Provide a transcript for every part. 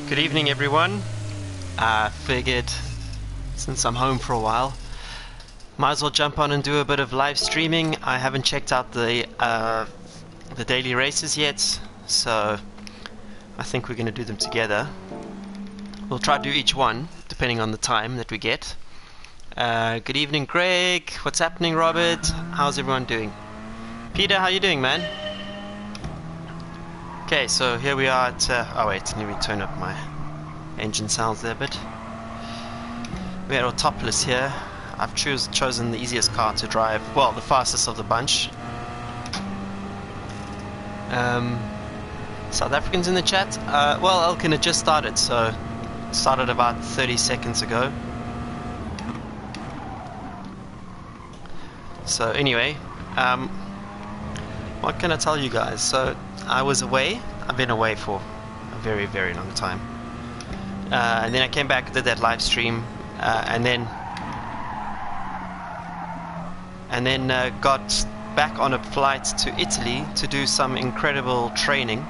Good evening, everyone. I figured since I'm home for a while, might as well jump on and do a bit of live streaming. I haven't checked out the daily races yet, so I think we're going to do them together. We'll try to do each one, depending on the time that we get. Good evening, Greg. What's happening, Robert? How's everyone doing? Peter, how you doing, man? Okay, so here we are at... oh wait, let me turn up my engine sounds there a bit. We're at Autopolis here. I've chosen the easiest car to drive, well, the fastest of the bunch. South Africans in the chat? Well, Elkin had just started, so it started about 30 seconds ago. So anyway, what can I tell you guys? So I was away. I've been away for a very, very long time. And then I came back, did that live stream, and then got back on a flight to Italy to do some incredible training,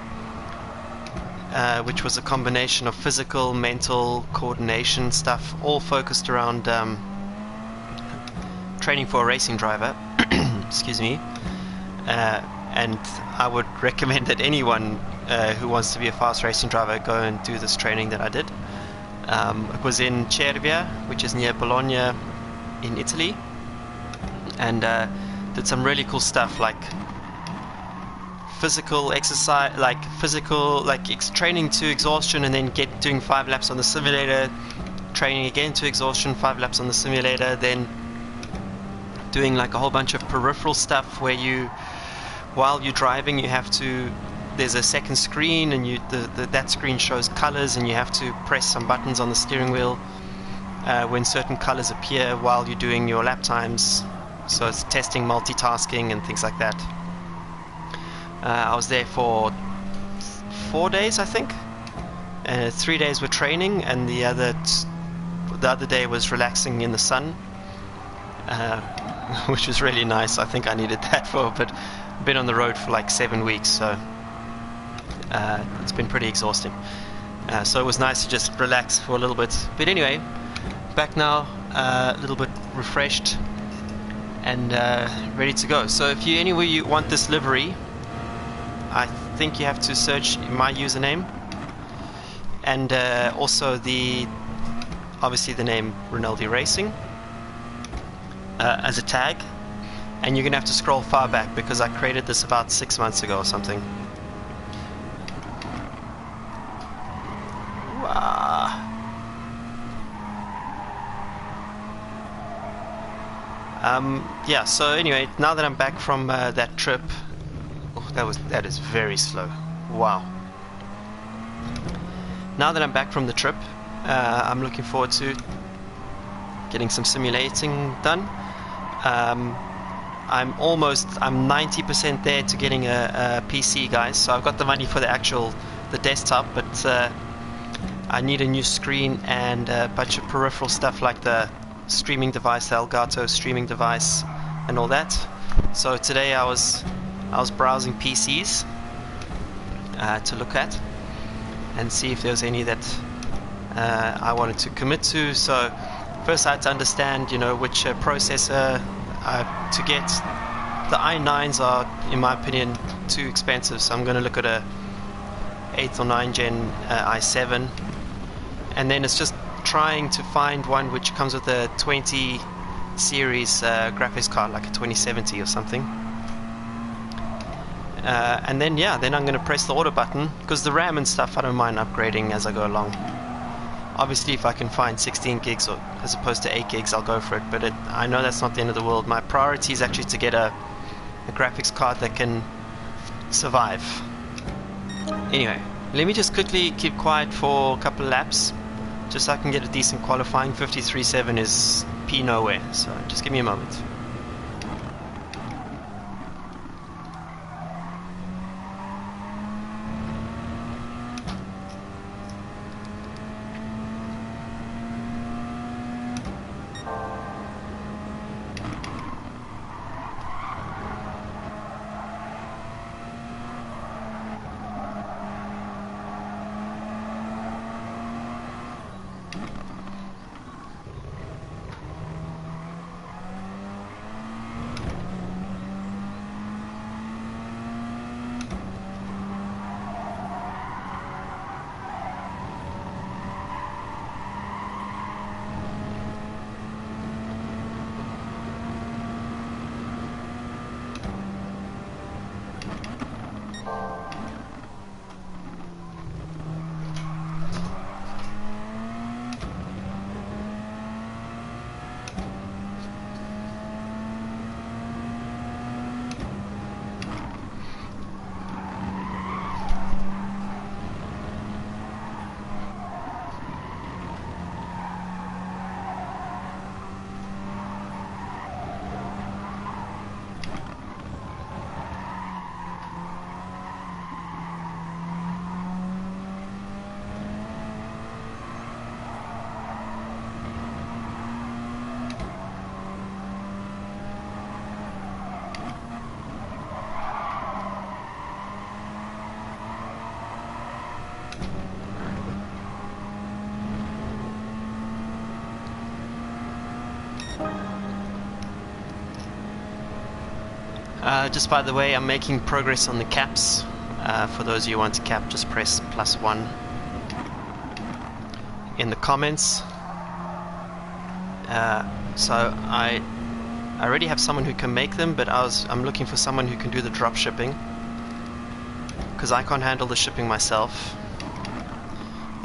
which was a combination of physical, mental, coordination stuff, all focused around training for a racing driver. Excuse me. And I would recommend that anyone who wants to be a fast racing driver go and do this training that I did. It was in Cervia, which is near Bologna in Italy, and did some really cool stuff like physical exercise, training to exhaustion, and then doing 5 laps on the simulator, training again to exhaustion, 5 laps on the simulator, then doing like a whole bunch of peripheral stuff where while you're driving, there's a second screen, and that screen shows colors, and you have to press some buttons on the steering wheel when certain colors appear while you're doing your lap times. So it's testing multitasking and things like that. I was there for 4 days, I think. 3 days were training, and the other day was relaxing in the sun, which was really nice. I think I needed that for a bit. I've been on the road for like 7 weeks, so it's been pretty exhausting. So it was nice to just relax for a little bit. But anyway, back now, a little bit refreshed and ready to go. So if you want this livery, I think you have to search my username, and also obviously the name Rinaldi Racing as a tag. And you're going to have to scroll far back because I created this about 6 months ago or something. Yeah, so anyway, now that I'm back from that trip... Oh, that is very slow. Wow. Now that I'm back from the trip, I'm looking forward to getting some simulating done. I'm 90% there to getting a PC, guys. So I've got the money for the desktop, but I need a new screen and a bunch of peripheral stuff like the streaming device, the Elgato streaming device, and all that. So today I was browsing PCs to look at and see if there was any that I wanted to commit to. So first I had to understand, which processor to get. The i9s are, in my opinion, too expensive, so I'm going to look at a 8th or 9th gen i7, and then it's just trying to find one which comes with a 20 series graphics card, like a 2070 or something. And then I'm going to press the order button, because the RAM and stuff I don't mind upgrading as I go along. Obviously, if I can find 16 gigs as opposed to 8 gigs, I'll go for it. But I know that's not the end of the world. My priority is actually to get a graphics card that can survive. Anyway, let me just quickly keep quiet for a couple of laps, just so I can get a decent qualifying. 53.7 is P nowhere, so just give me a moment. Just by the way, I'm making progress on the caps. For those of you who want to cap, just press +1 in the comments. So I already have someone who can make them, but I'm looking for someone who can do the drop shipping, because I can't handle the shipping myself.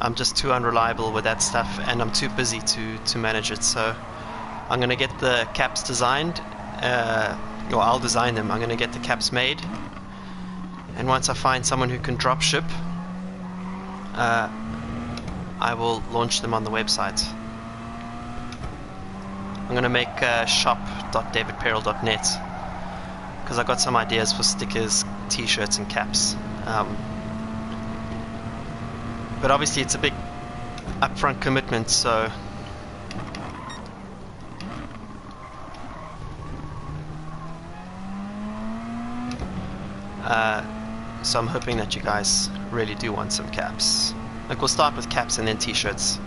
I'm just too unreliable with that stuff, and I'm too busy to manage it. So I'm gonna get the caps designed, or I'll design them. I'm gonna get the caps made, and once I find someone who can drop ship, I will launch them on the website. I'm going to make shop.davidperel.net, because I've got some ideas for stickers, t-shirts and caps. But obviously it's a big upfront commitment, so I'm hoping that you guys really do want some caps. Like, we'll start with caps and then t-shirts.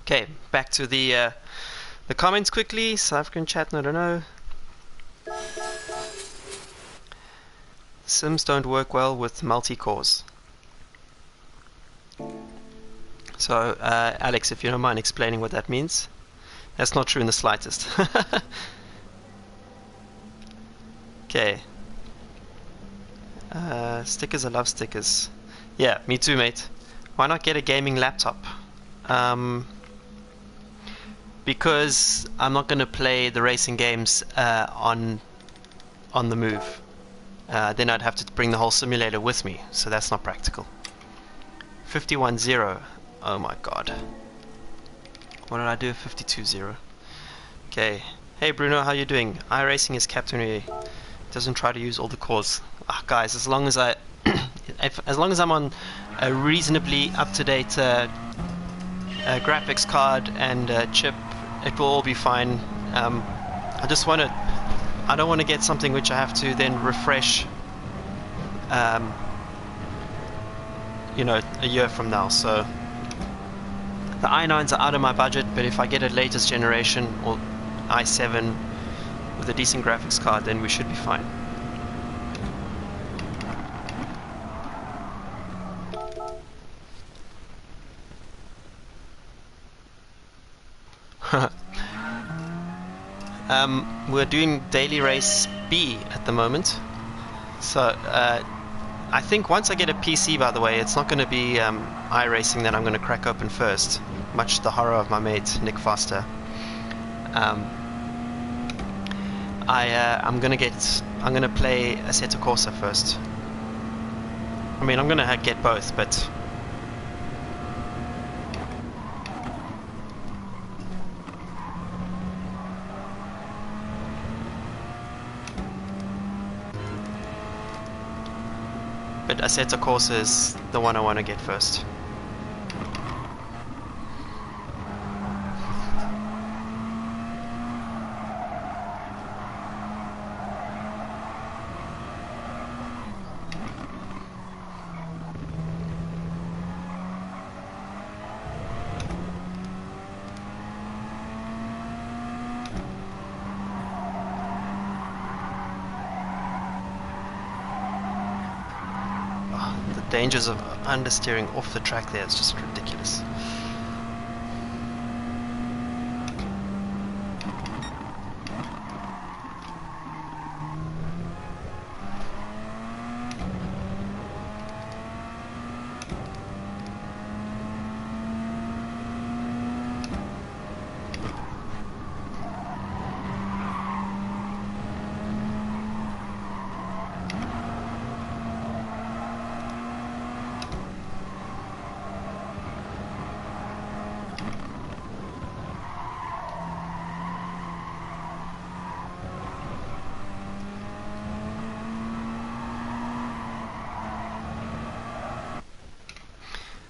Okay, back to the comments quickly. South African chat, no, no. Sims don't work well with multi-cores. So, Alex, if you don't mind explaining what that means. That's not true in the slightest. Okay. Stickers, I love stickers. Yeah, me too, mate. Why not get a gaming laptop? Because I'm not going to play the racing games on the move. Then I'd have to bring the whole simulator with me, so that's not practical. 51.0. Oh my god. What did I do? 52.0. Okay. Hey Bruno, how you doing? iRacing is Captain doesn't try to use all the cores. Guys, as long as as long as I'm on a reasonably up-to-date graphics card and chip, it will all be fine. I don't want to get something which I have to then refresh you know, a year from now. So the i9s are out of my budget, but if I get a latest generation or i7 with a decent graphics card, then we should be fine. We're doing daily race B at the moment, so I think once I get a PC, by the way, it's not going to be iRacing that I'm going to crack open first, much to the horror of my mate Nick Foster. I'm going to play Assetto Corsa first. I mean, I'm going to get both, but Assetto Corsa is the one I want to get first. Dangers of understeering off the track there, it's just ridiculous.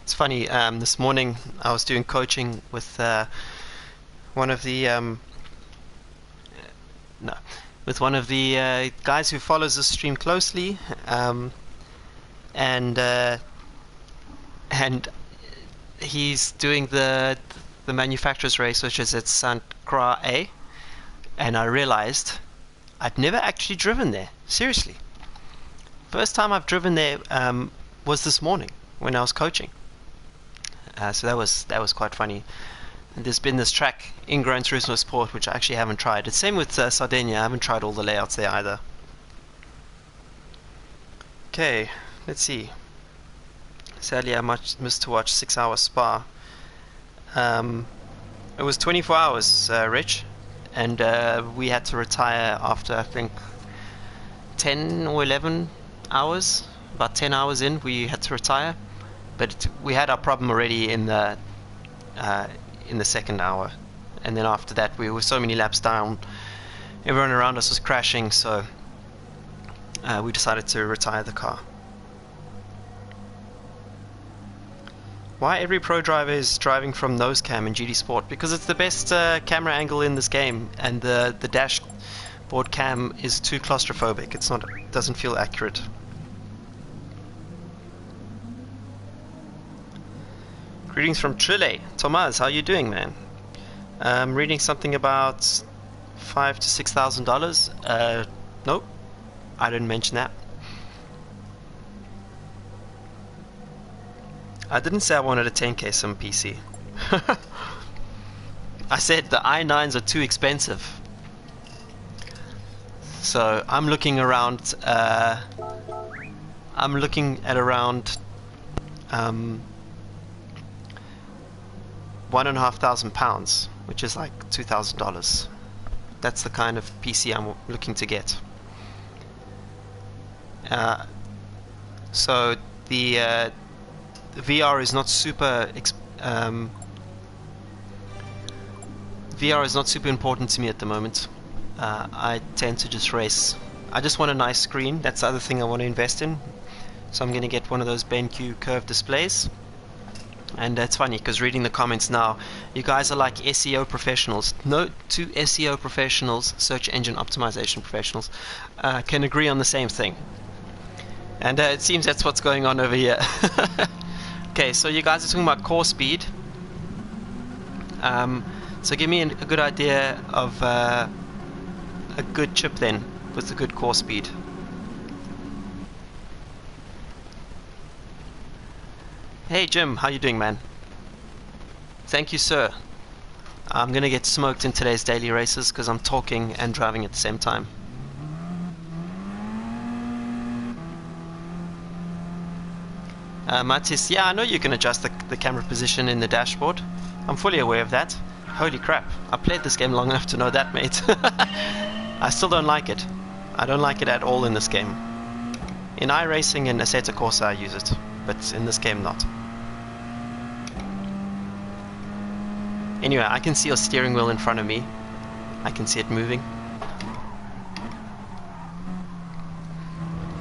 It's funny, this morning I was doing coaching with one of the with one of the guys who follows the stream closely, and he's doing the manufacturer's race, which is at Saint Croix A, and I realized I'd never actually driven there. Seriously, first time I've driven there was this morning when I was coaching. So that was quite funny. And there's been this track in Gran Turismo Sport which I actually haven't tried. It's same with Sardinia. I haven't tried all the layouts there either. Okay, let's see. Sadly, I missed to watch 6 Hour Spa. It was 24 hours, Rich, and we had to retire after I think 10 or 11 hours. About 10 hours in, we had to retire, but we had our problem already in the second hour, and then after that we were so many laps down, everyone around us was crashing, so we decided to retire the car. Why every pro driver is driving from nose cam in GT Sport? Because it's the best camera angle in this game, and the dashboard cam is too claustrophobic. It doesn't feel accurate. Greetings from Chile. Tomas, how you doing, man? I'm reading something about $5,000 to $6,000. Nope, I didn't mention that. I didn't say I wanted a 10K Sim PC. I said the i9s are too expensive. So I'm looking around. I'm looking at around £1,500, which is like $2,000. That's the kind of PC I'm looking to get. So the VR is not super VR is not super important to me at the moment. I tend to just race. I just want a nice screen. That's the other thing I want to invest in. So I'm going to get one of those BenQ curved displays. And that's funny because reading the comments now, you guys are like SEO professionals. No two SEO professionals, search engine optimization professionals, can agree on the same thing. And it seems that's what's going on over here. Okay, so you guys are talking about core speed. So give me a good idea of a good chip then with a good core speed. Hey Jim, how you doing, man? Thank you, sir. I'm gonna get smoked in today's daily races because I'm talking and driving at the same time. Matis, yeah, I know you can adjust the camera position in the dashboard. I'm fully aware of that. Holy crap, I played this game long enough to know that, mate. I still don't like it. I don't like it at all in this game. In iRacing and Assetto Corsa I use it, but in this game not. Anyway, I can see your steering wheel in front of me. I can see it moving.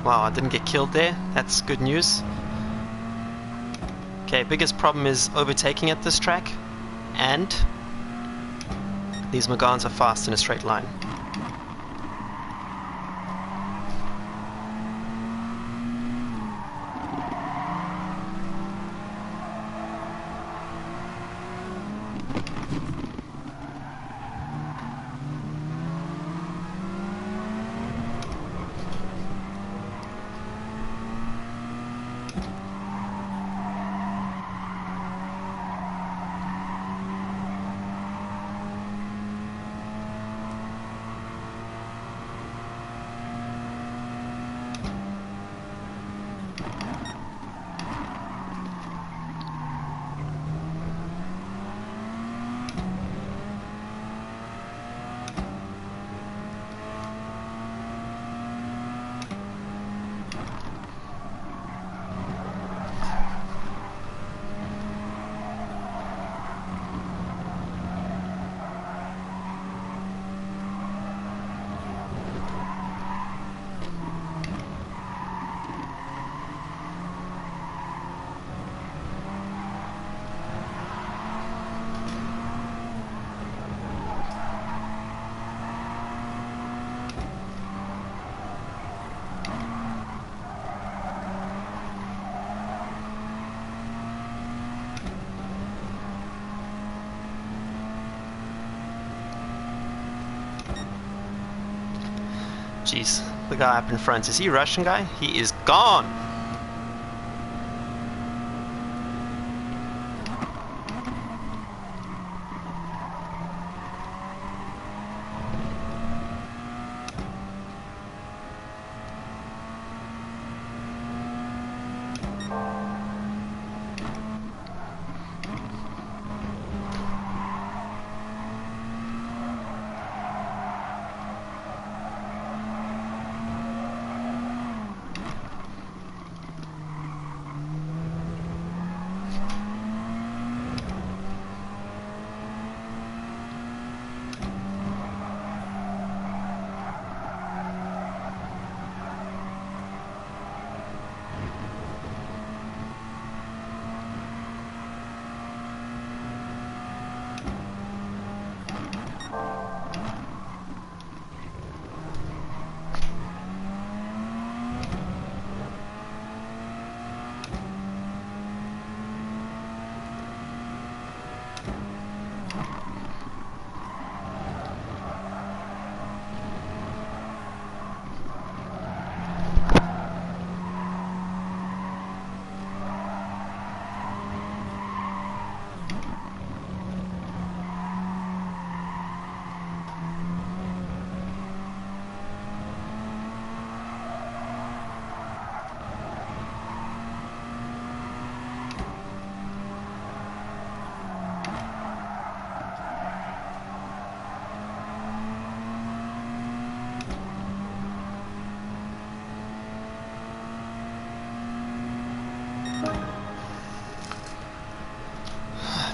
Wow, I didn't get killed there. That's good news. Okay, biggest problem is overtaking at this track, and these Megans are fast in a straight line. jeez. The guy up in front, is he a Russian guy? He is gone!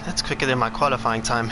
That's quicker than my qualifying time.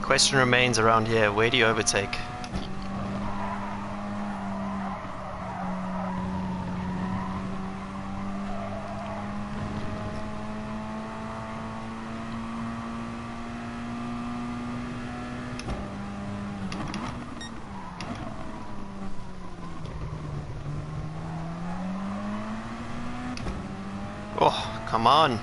Question remains around here, where do you overtake? Oh, come on.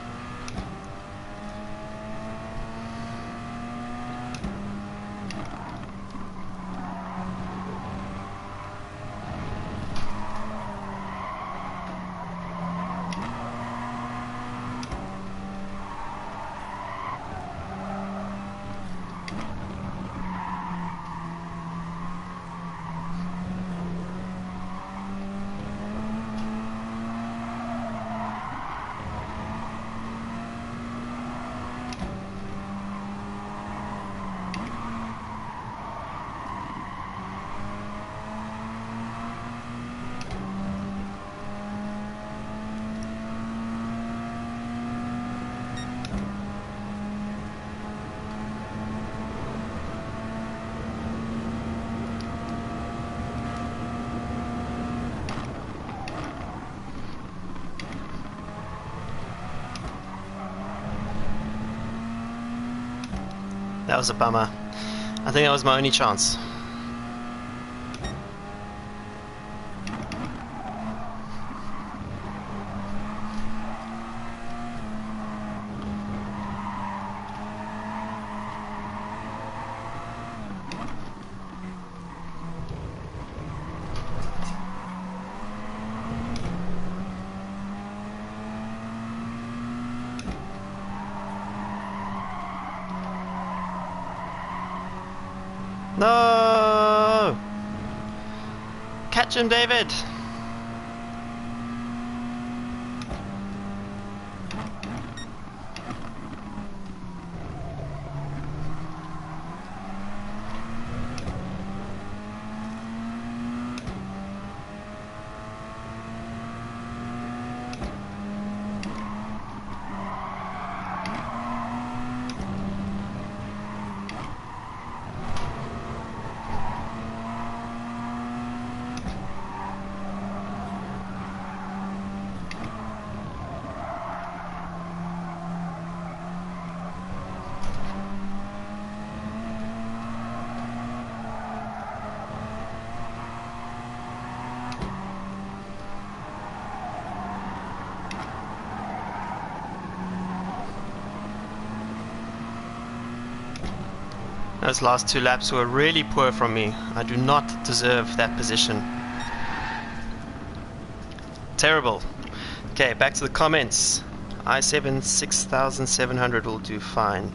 That was a bummer. I think that was my only chance. No! Catch him, David! Those last 2 laps were really poor from me. I do not deserve that position. Terrible. Okay, back to the comments. i7 6700 will do fine.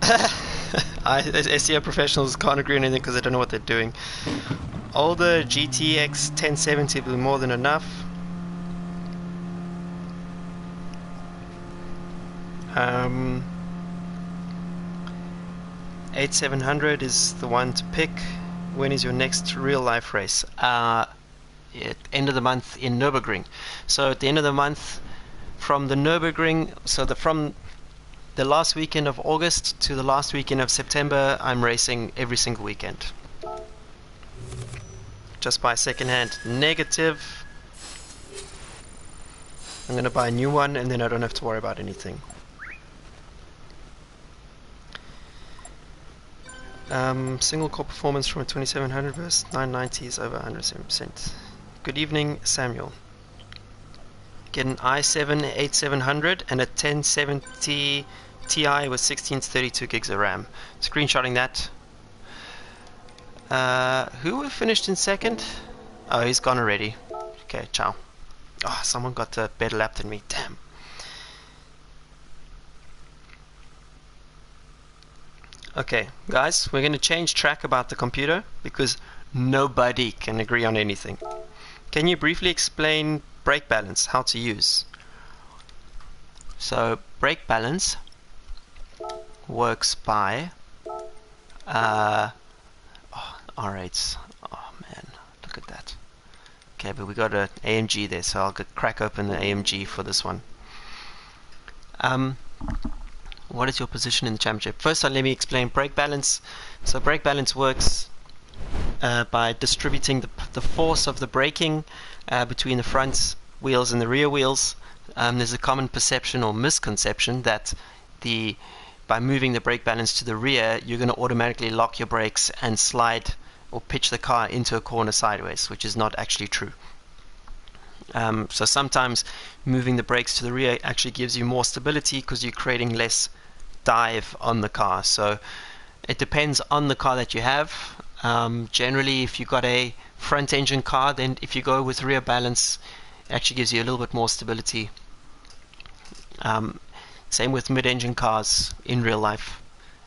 SEO professionals can't agree on anything because they don't know what they're doing. Older GTX 1070 will be more than enough. 8700 is the one to pick. When is your next real life race? At end of the month in Nürburgring. So at the end of the month, from the Nürburgring, from the last weekend of August to the last weekend of September, I'm racing every single weekend. Just buy second-hand. Negative. I'm going to buy a new one and then I don't have to worry about anything. Single core performance from a 2700 versus 990 is over 107%. Good evening, Samuel. Get an i7 8700 and a 1070 Ti with 16 to 32 gigs of RAM. Screenshotting that. Who finished in second? Oh, he's gone already. Okay, ciao. Oh, someone got a better lap than me. Damn. Okay, guys, we're going to change track about the computer because nobody can agree on anything. Can you briefly explain brake balance, how to use? So, brake balance works by R8s. Oh man, look at that. Okay, but we got an AMG there, so I'll crack open the AMG for this one. What is your position in the championship? First, let me explain brake balance. So brake balance works by distributing the force of the braking between the front wheels and the rear wheels. There's a common perception or misconception that by moving the brake balance to the rear, you're going to automatically lock your brakes and slide or pitch the car into a corner sideways, which is not actually true. So sometimes moving the brakes to the rear actually gives you more stability because you're creating less dive on the car. So it depends on the car that you have. Generally, if you've got a front engine car, then if you go with rear balance, it actually gives you a little bit more stability. Same with mid-engine cars in real life.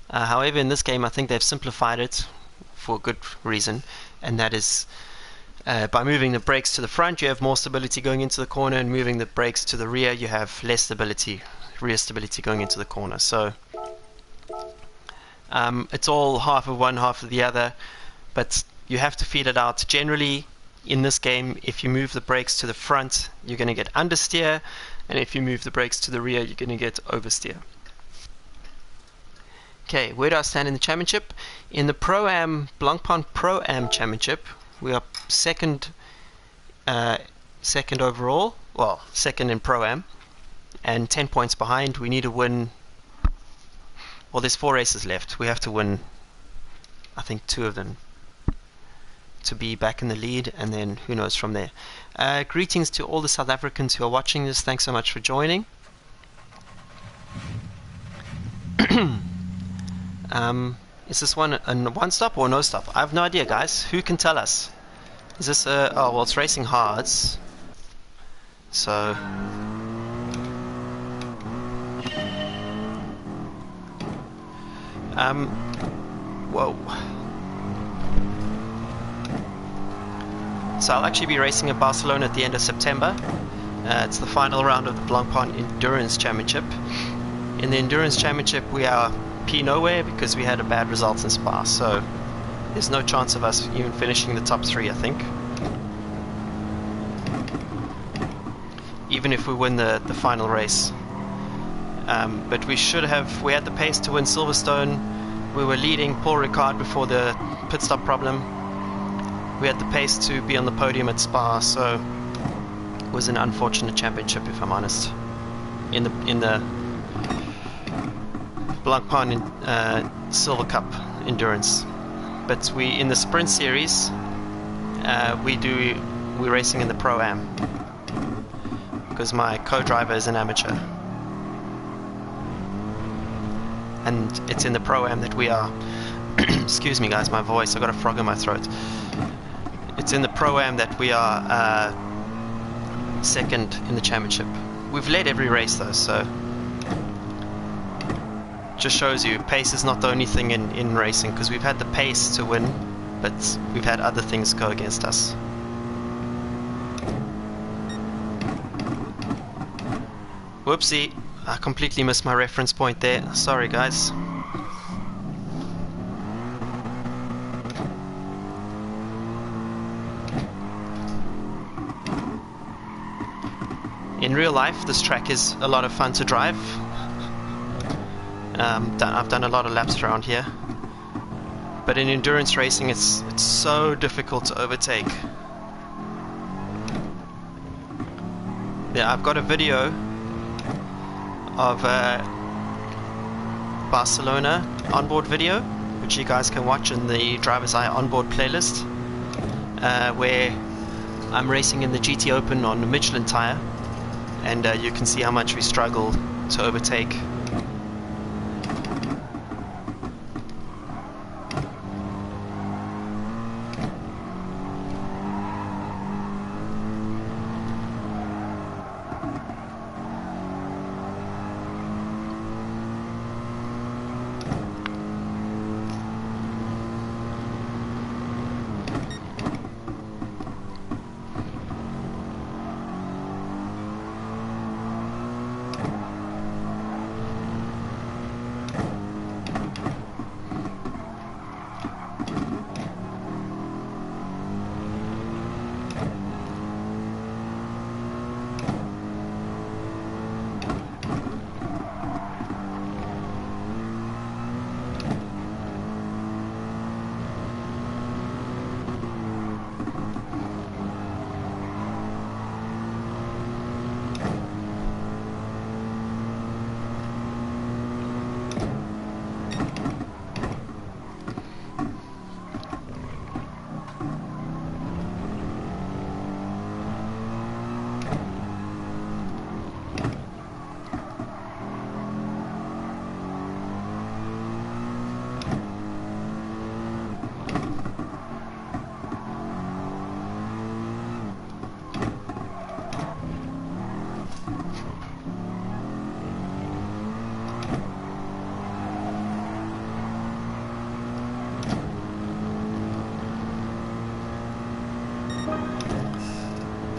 However, in this game I think they've simplified it for a good reason, and that is by moving the brakes to the front you have more stability going into the corner, and moving the brakes to the rear you have less stability, rear stability going into the corner. So it's all half of one, half of the other, but you have to feed it out. Generally in this game, if you move the brakes to the front you're going to get understeer, and if you move the brakes to the rear you're going to get oversteer. Okay, where do I stand in the championship? In the Pro-Am, Blancpain Pro-Am Championship, we are second overall, well, second in Pro-Am, and 10 points behind. We need to win, well, there's 4 races left. We have to win, I think, 2 of them to be back in the lead, and then who knows from there. Greetings to all the South Africans who are watching this. Thanks so much for joining. Is this one a one-stop or no-stop? I have no idea, guys. Who can tell us? Is this oh, well, it's racing hards. So... whoa. So I'll actually be racing in Barcelona at the end of September. It's the final round of the Blancpain Endurance Championship. In the Endurance Championship we are P nowhere because we had a bad result in Spa, so there's no chance of us even finishing the top 3, I think. Even if we win the final race. But we should have, we had the pace to win Silverstone. We were leading Paul Ricard before the pit stop problem. We had the pace to be on the podium at Spa, so it was an unfortunate championship, if I'm honest. In the Blancpain Silver Cup Endurance, but in the sprint series we're racing in the Pro-Am because my co-driver is an amateur. and it's in the Pro-Am that we are excuse me guys, my voice, I got a frog in my throat. It's in the Pro-Am that we are second in the championship. We've led every race though, so just shows you pace is not the only thing in racing, because we've had the pace to win, but we've had other things go against us. Whoopsie, I completely missed my reference point there, sorry guys. In real life, this track is a lot of fun to drive. I've done a lot of laps around here, but in endurance racing it's so difficult to overtake. Yeah, I've got a video of Barcelona onboard video, which you guys can watch in the Driver's Eye onboard playlist, where I'm racing in the GT Open on a Michelin tire, and you can see how much we struggle to overtake.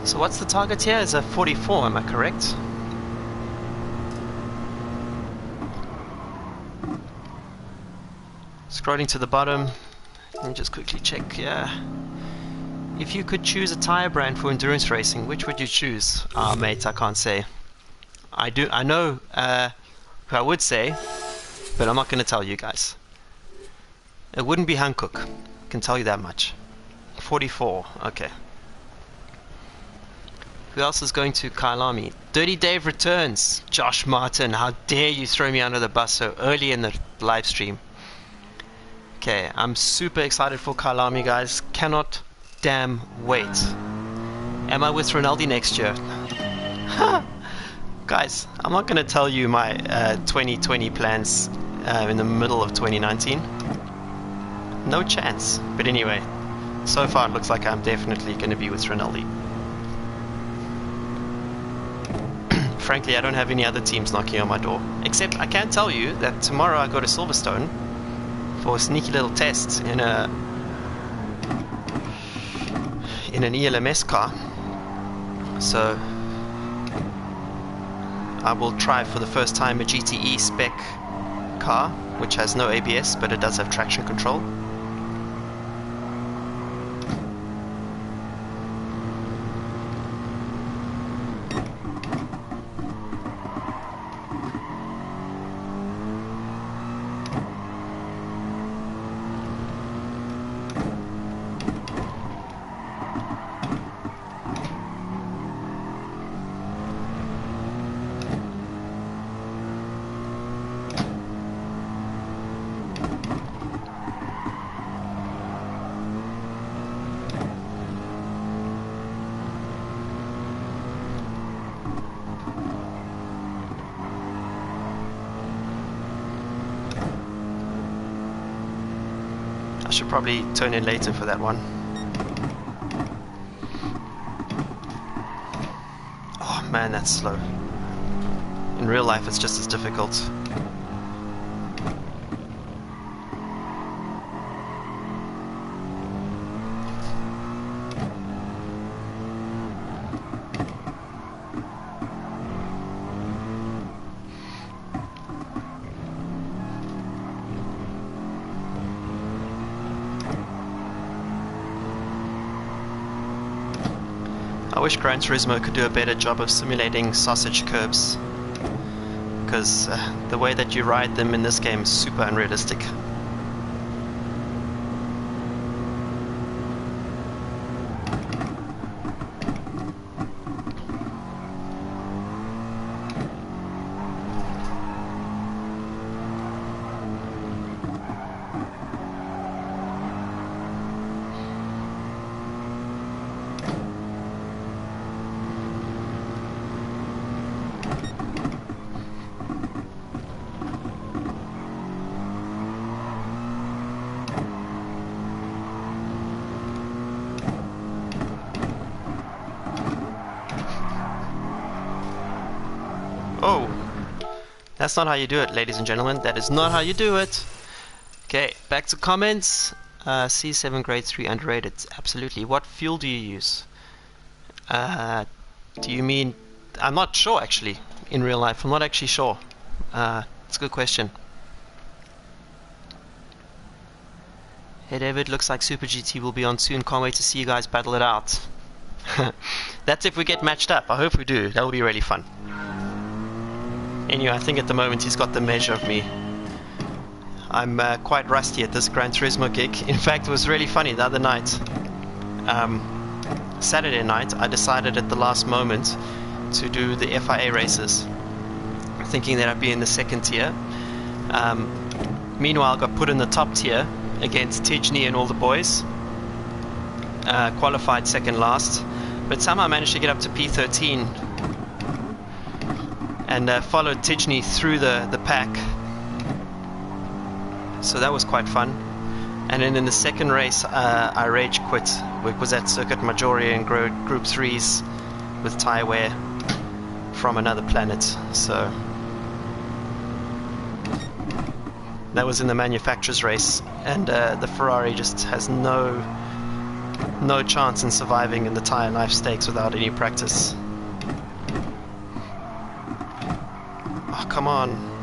So what's the target here? Is a 44, am I correct? Scrolling to the bottom, let me just quickly check here. If you could choose a tire brand for endurance racing, which would you choose? Ah, mate, I can't say. I know who I would say, but I'm not going to tell you guys. It wouldn't be Hankook, I can tell you that much. 44, okay. Who else is going to Kyalami? Dirty Dave returns. Josh Martin, how dare you throw me under the bus so early in the live stream. Okay, I'm super excited for Kyalami, guys. Cannot damn wait. Am I with Ronaldo next year? Guys, I'm not going to tell you my 2020 plans in the middle of 2019. No chance. But anyway, so far it looks like I'm definitely going to be with Ronaldo. Frankly, I don't have any other teams knocking on my door. Except I can tell you that tomorrow I go to Silverstone for a sneaky little test in an ELMS car. So I will try for the first time a GTE spec car, which has no ABS, but it does have traction control. I should probably turn in later for that one. Oh man, that's slow. In real life it's just as difficult. I wish Gran Turismo could do a better job of simulating sausage curbs, because the way that you ride them in this game is super unrealistic. Oh, that's not how you do it, ladies and gentlemen. That is not how you do it. Okay, back to comments. C7 grade 3 underrated. Absolutely. What fuel do you use? Do you mean... I'm not sure, actually, in real life. I'm not actually sure. It's a good question. Hey David, looks like Super GT will be on soon. Can't wait to see you guys battle it out. That's if we get matched up. I hope we do. That will be really fun. Anyway, I think at the moment he's got the measure of me. I'm quite rusty at this Gran Turismo gig. In fact, it was really funny the other night. Saturday night, I decided at the last moment to do the FIA races, thinking that I'd be in the second tier. Meanwhile, I got put in the top tier against Tijni and all the boys. Qualified second last, but somehow I managed to get up to P13 and followed Tijni through the pack. So that was quite fun. And then in the second race, I rage quit. It was at Circuit Majoria in Group 3s with tyre wear from another planet. So that was in the manufacturer's race, and the Ferrari just has no chance in surviving in the tyre life stakes without any practice. Oh, come on.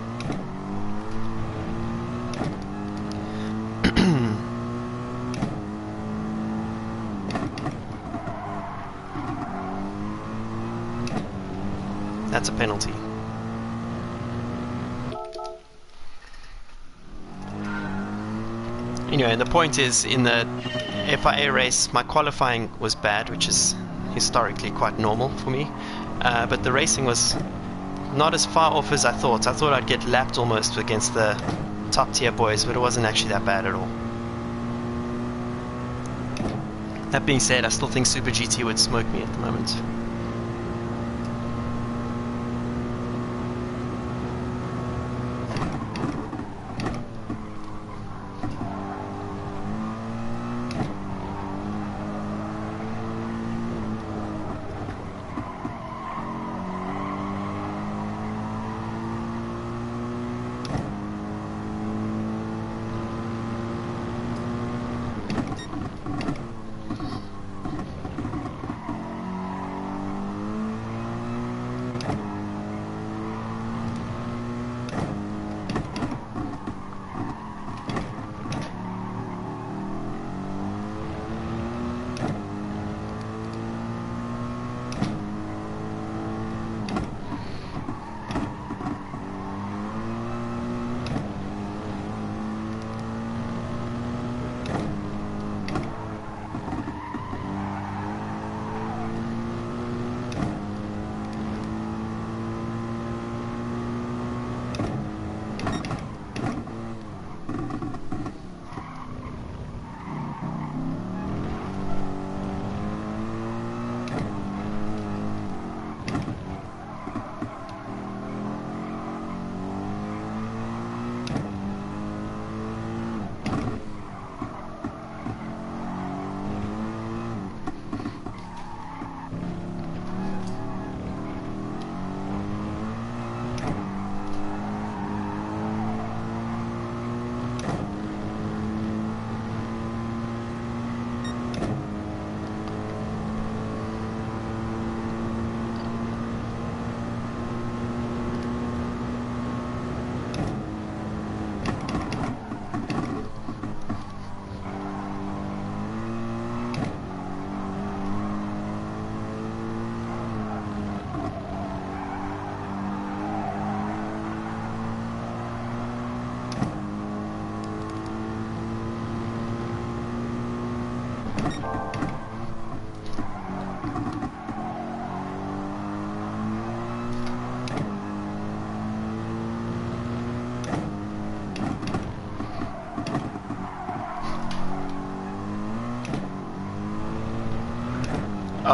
That's a penalty. Anyway, the point is, in the FIA race, my qualifying was bad, which is historically quite normal for me. But the racing was not as far off as I thought. I thought I'd get lapped almost against the top tier boys, but it wasn't actually that bad at all. That being said, I still think Super GT would smoke me at the moment.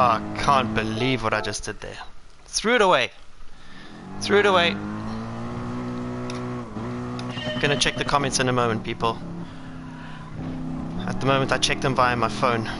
I can't believe what I just did there. Threw it away. Threw it away. Gonna check the comments in a moment, people. At the moment I check them via my phone.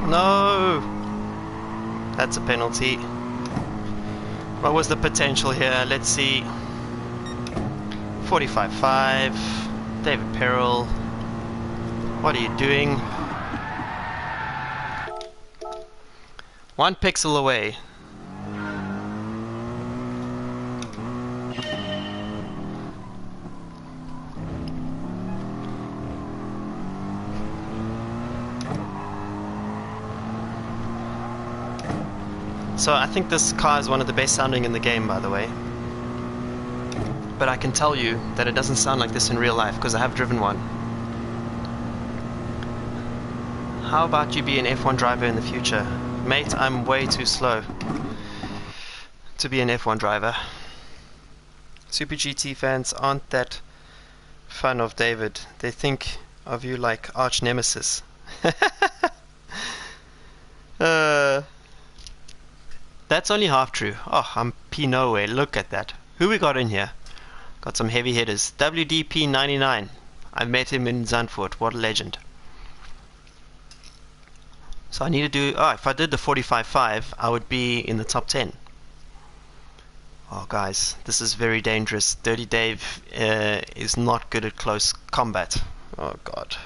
No! That's a penalty. What was the potential here? Let's see. 45.5. David Perrell. What are you doing? 1 pixel away. So I think this car is one of the best sounding in the game, by the way. But I can tell you that it doesn't sound like this in real life, because I have driven one. How about you be an F1 driver in the future? Mate, I'm way too slow to be an F1 driver. Super GT fans aren't that fan of David. They think of you like arch nemesis. That's only half true. Oh, I'm P-Nowhere. Look at that. Who we got in here? Got some heavy hitters. WDP99. I met him in Zandvoort. What a legend. So I need to do... Oh, if I did the 45.5, I would be in the top 10. Oh, guys. This is very dangerous. Dirty Dave is not good at close combat. Oh, God.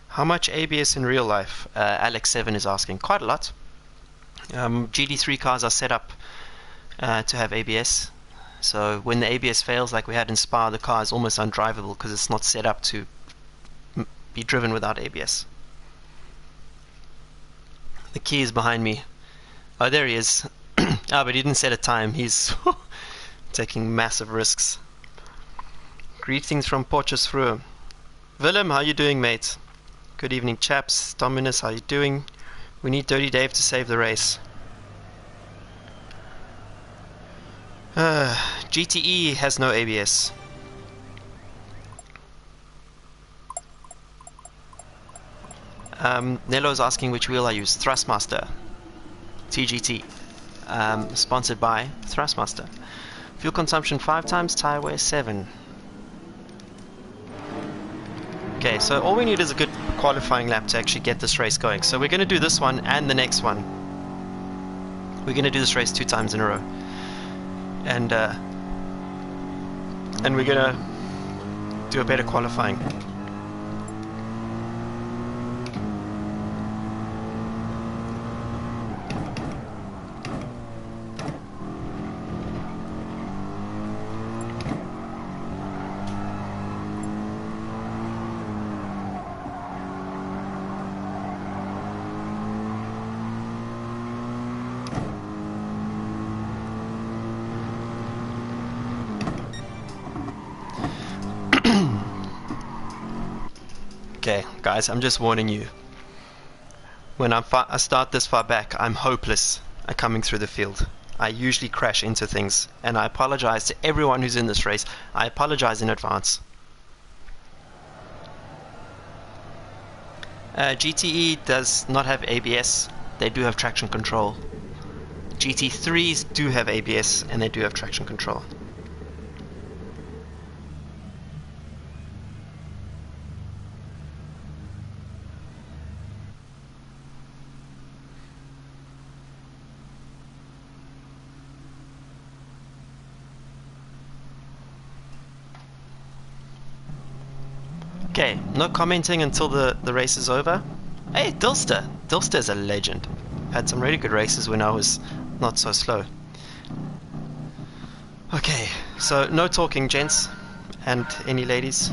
How much ABS in real life? Alex7 is asking. Quite a lot. GD3 cars are set up to have ABS. So when the ABS fails, like we had in Spa, the car is almost undrivable because it's not set up to be driven without ABS. The key is behind me. Oh, there he is. Ah, but he didn't set a time. He's taking massive risks. Greetings from Potchefstroom. Willem, how you doing, mate? Good evening, chaps. Dominus, how you doing? We need Dirty Dave to save the race. GTE has no ABS. Nello's asking which wheel I use. Thrustmaster. TGT. Sponsored by Thrustmaster. Fuel consumption 5 times, tire wear 7. Okay, so all we need is a good qualifying lap to actually get this race going. So we're going to do this one and the next one. We're going to do this race 2 times in a row. And we're going to do a better qualifying. Okay, guys, I'm just warning you. When I start this far back, I'm hopeless at coming through the field. I usually crash into things, and I apologize to everyone who's in this race. I apologize in advance. GTE does not have ABS. They do have traction control. GT3s do have ABS, and they do have traction control. Okay, no commenting until the race is over. Hey, Dilster! Dilster is a legend. Had some really good races when I was not so slow. Okay, so no talking, gents, and any ladies.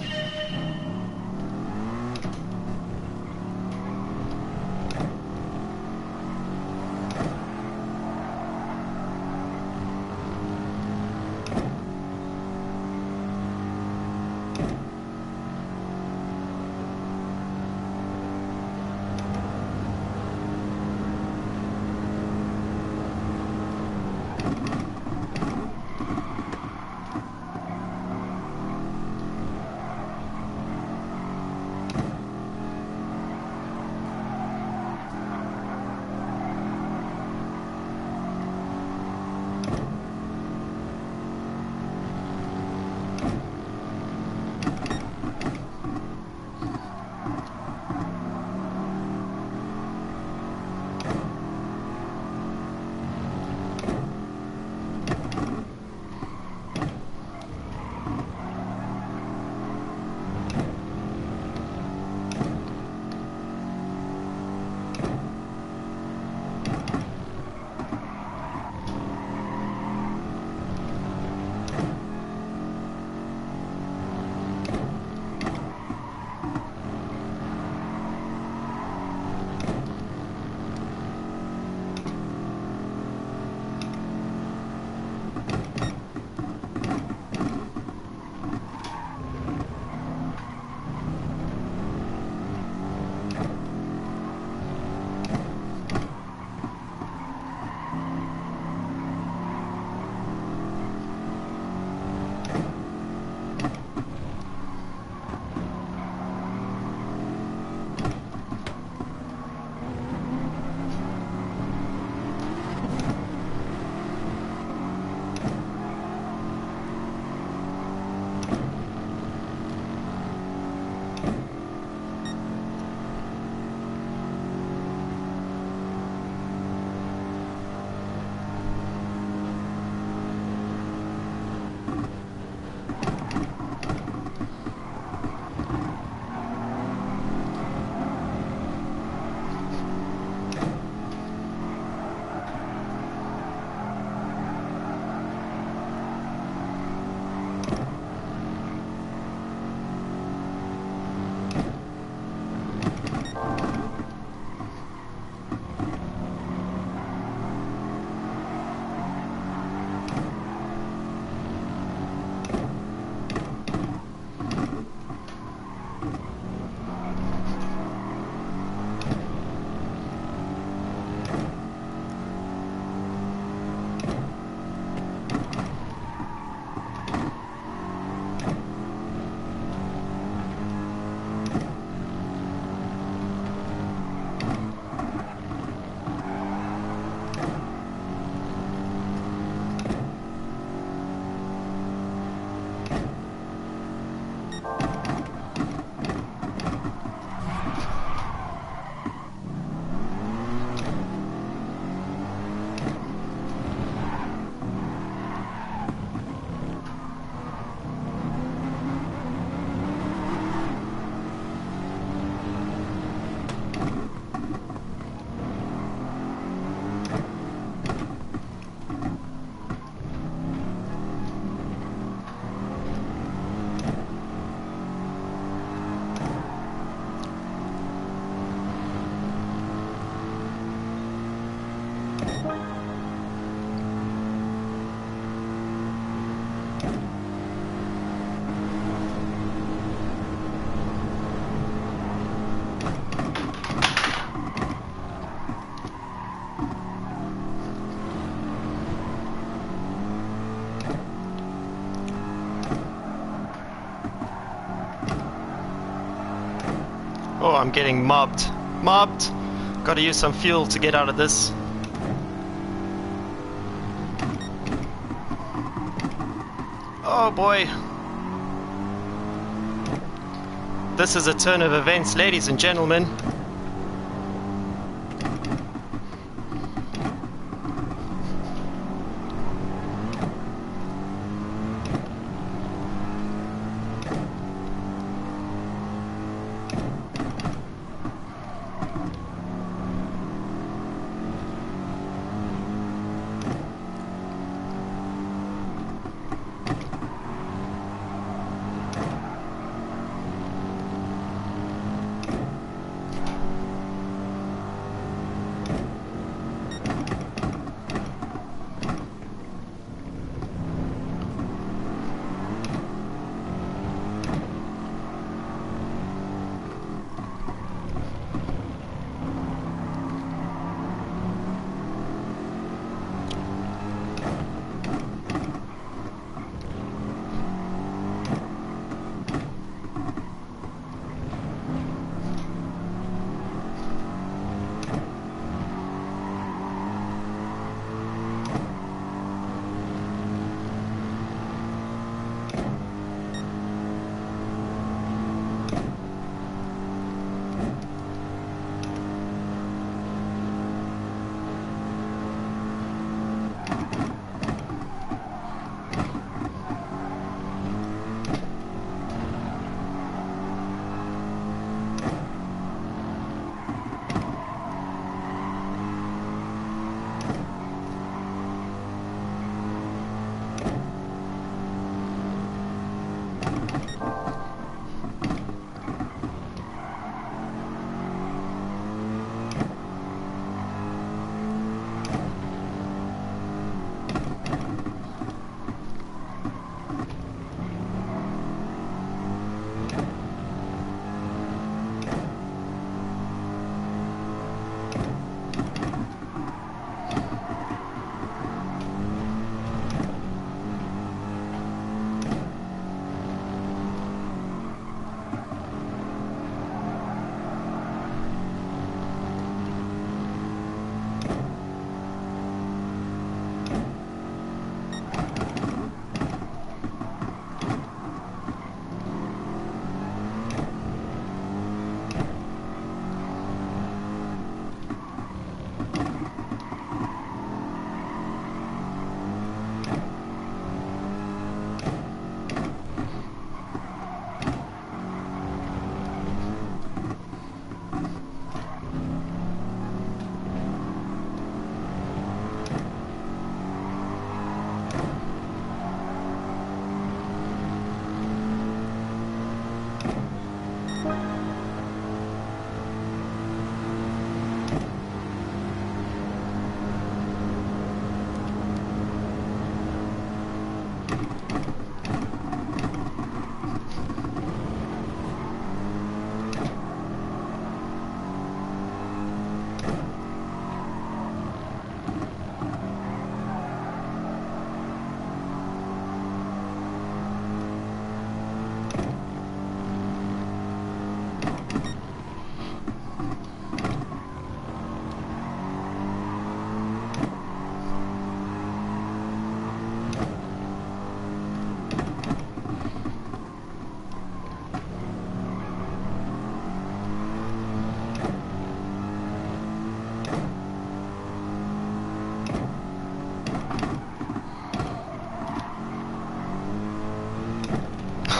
Oh, I'm getting mobbed. Mobbed! Gotta use some fuel to get out of this. Oh boy. This is a turn of events, ladies and gentlemen.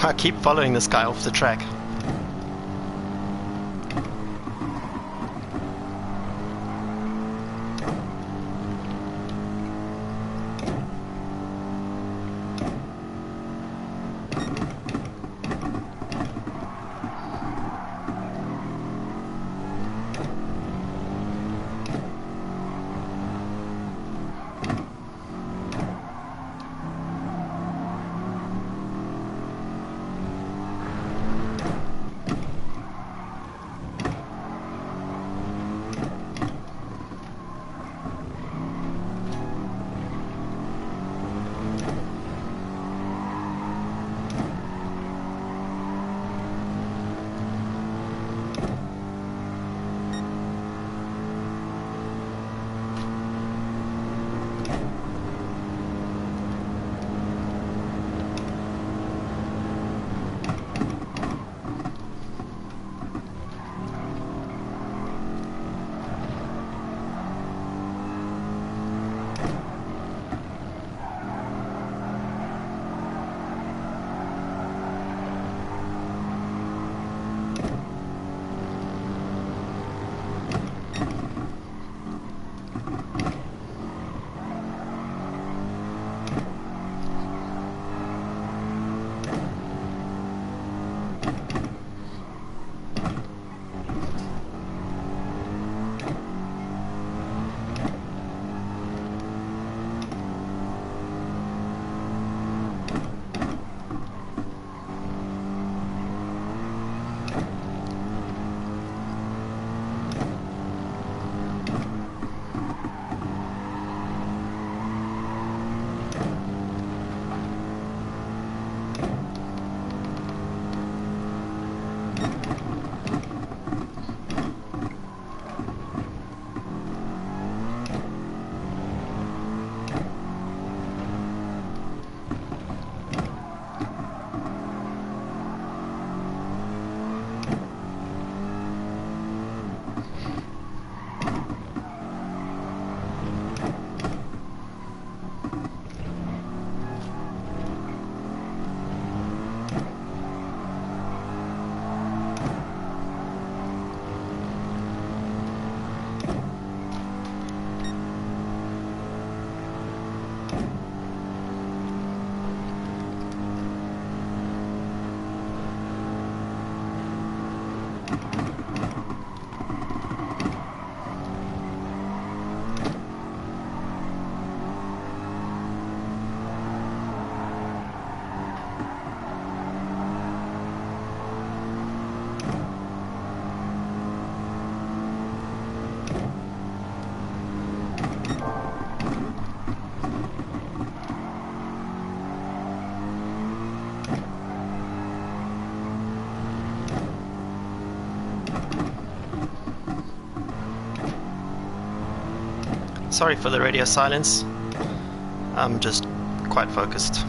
I keep following this guy off the track. Sorry for the radio silence. I'm just quite focused.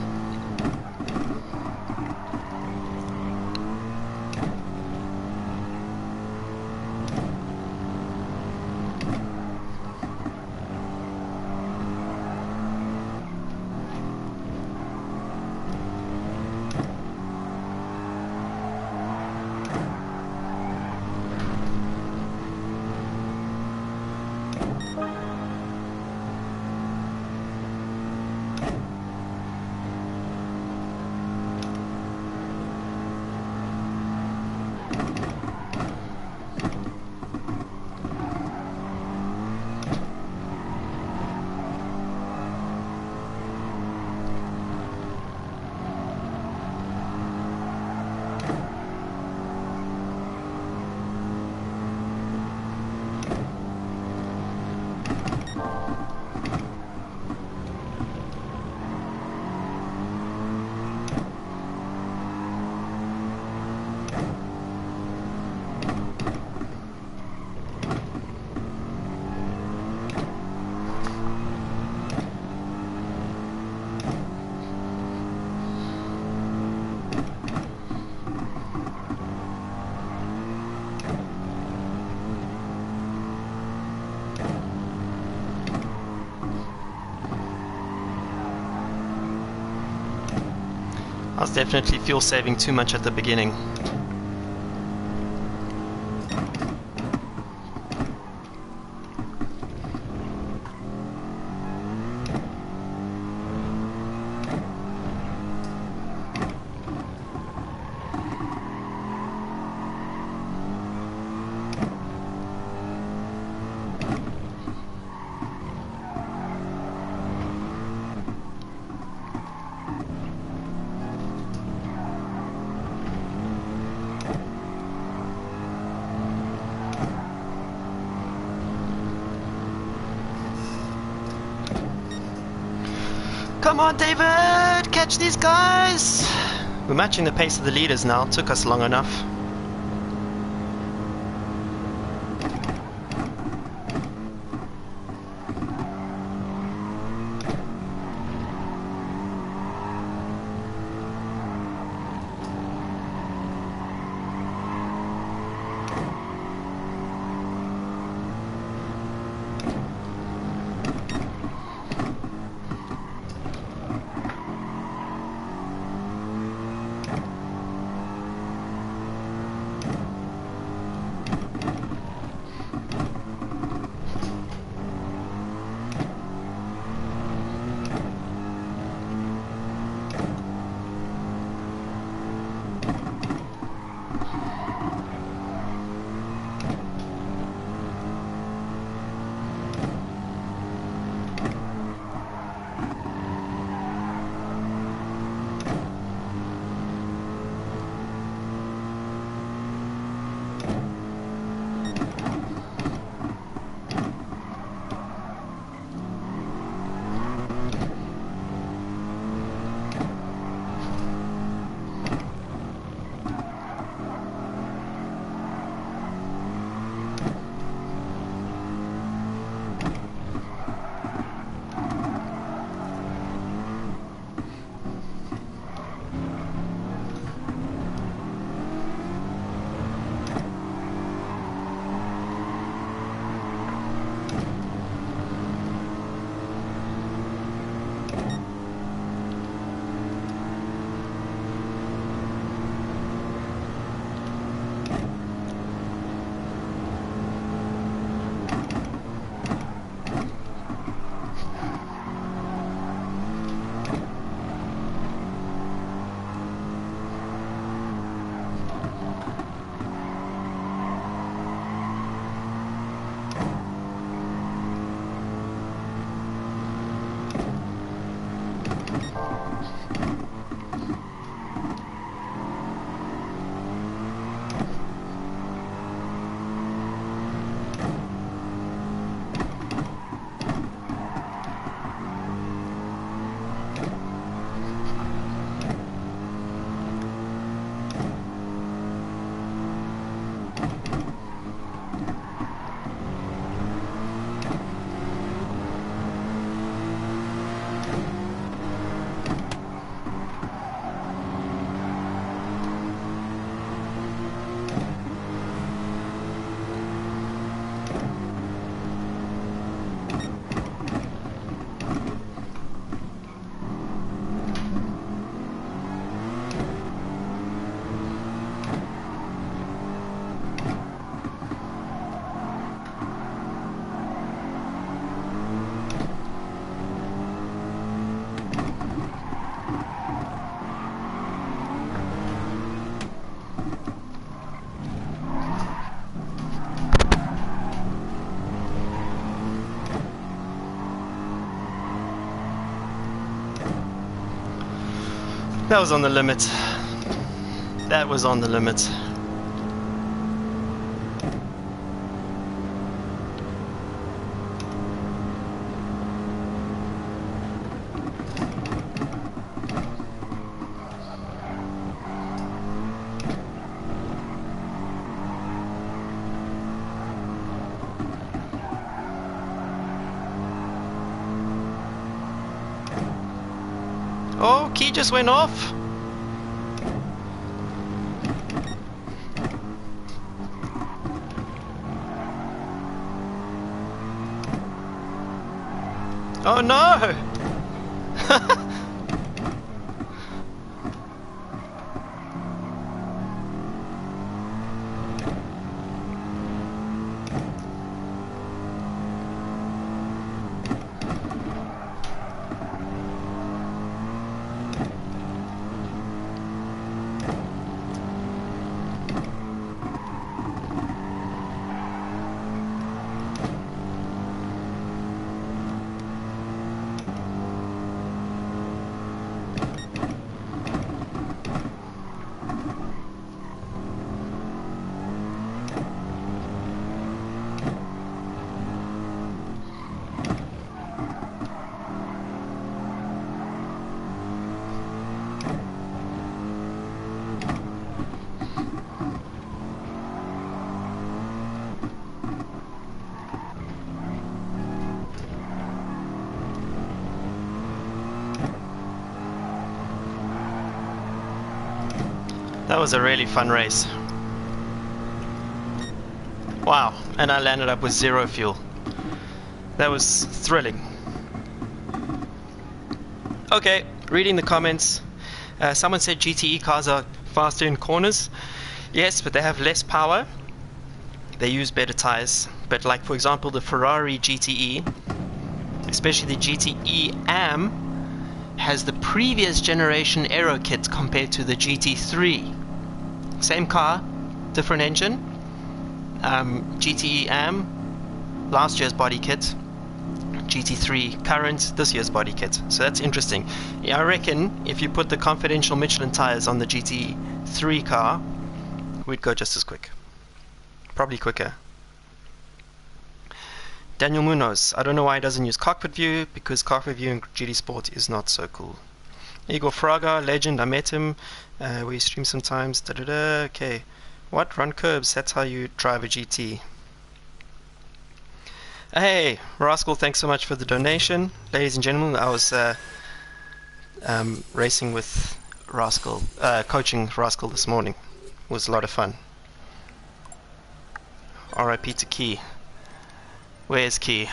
I was definitely fuel saving too much at the beginning. Come on, David! Catch these guys! We're matching the pace of the leaders now. Took us long enough. That was on the limit. That was on the limit. Oh, key just went off. Oh no! That was a really fun race. Wow, and I landed up with 0 fuel. That was thrilling. Okay, reading the comments. Someone said GTE cars are faster in corners. Yes, but they have less power. They use better tires. But like for example the Ferrari GTE, especially the GTE AM, has the previous generation aero kit compared to the GT3. Same car, different engine. GTE AM, last year's body kit. GT3 current, this year's body kit. So that's interesting. Yeah, I reckon if you put the confidential Michelin tires on the GT3 car, we'd go just as quick. Probably quicker. Daniel Munoz, I don't know why he doesn't use cockpit view, because cockpit view in GT Sport is not so cool. Igor Fraga, legend, I met him. We stream sometimes. Okay. What? Run curbs. That's how you drive a GT. Hey, Rascal, thanks so much for the donation. Ladies and gentlemen, I was racing with Rascal, coaching Rascal this morning. It was a lot of fun. RIP to Key. Where's Key?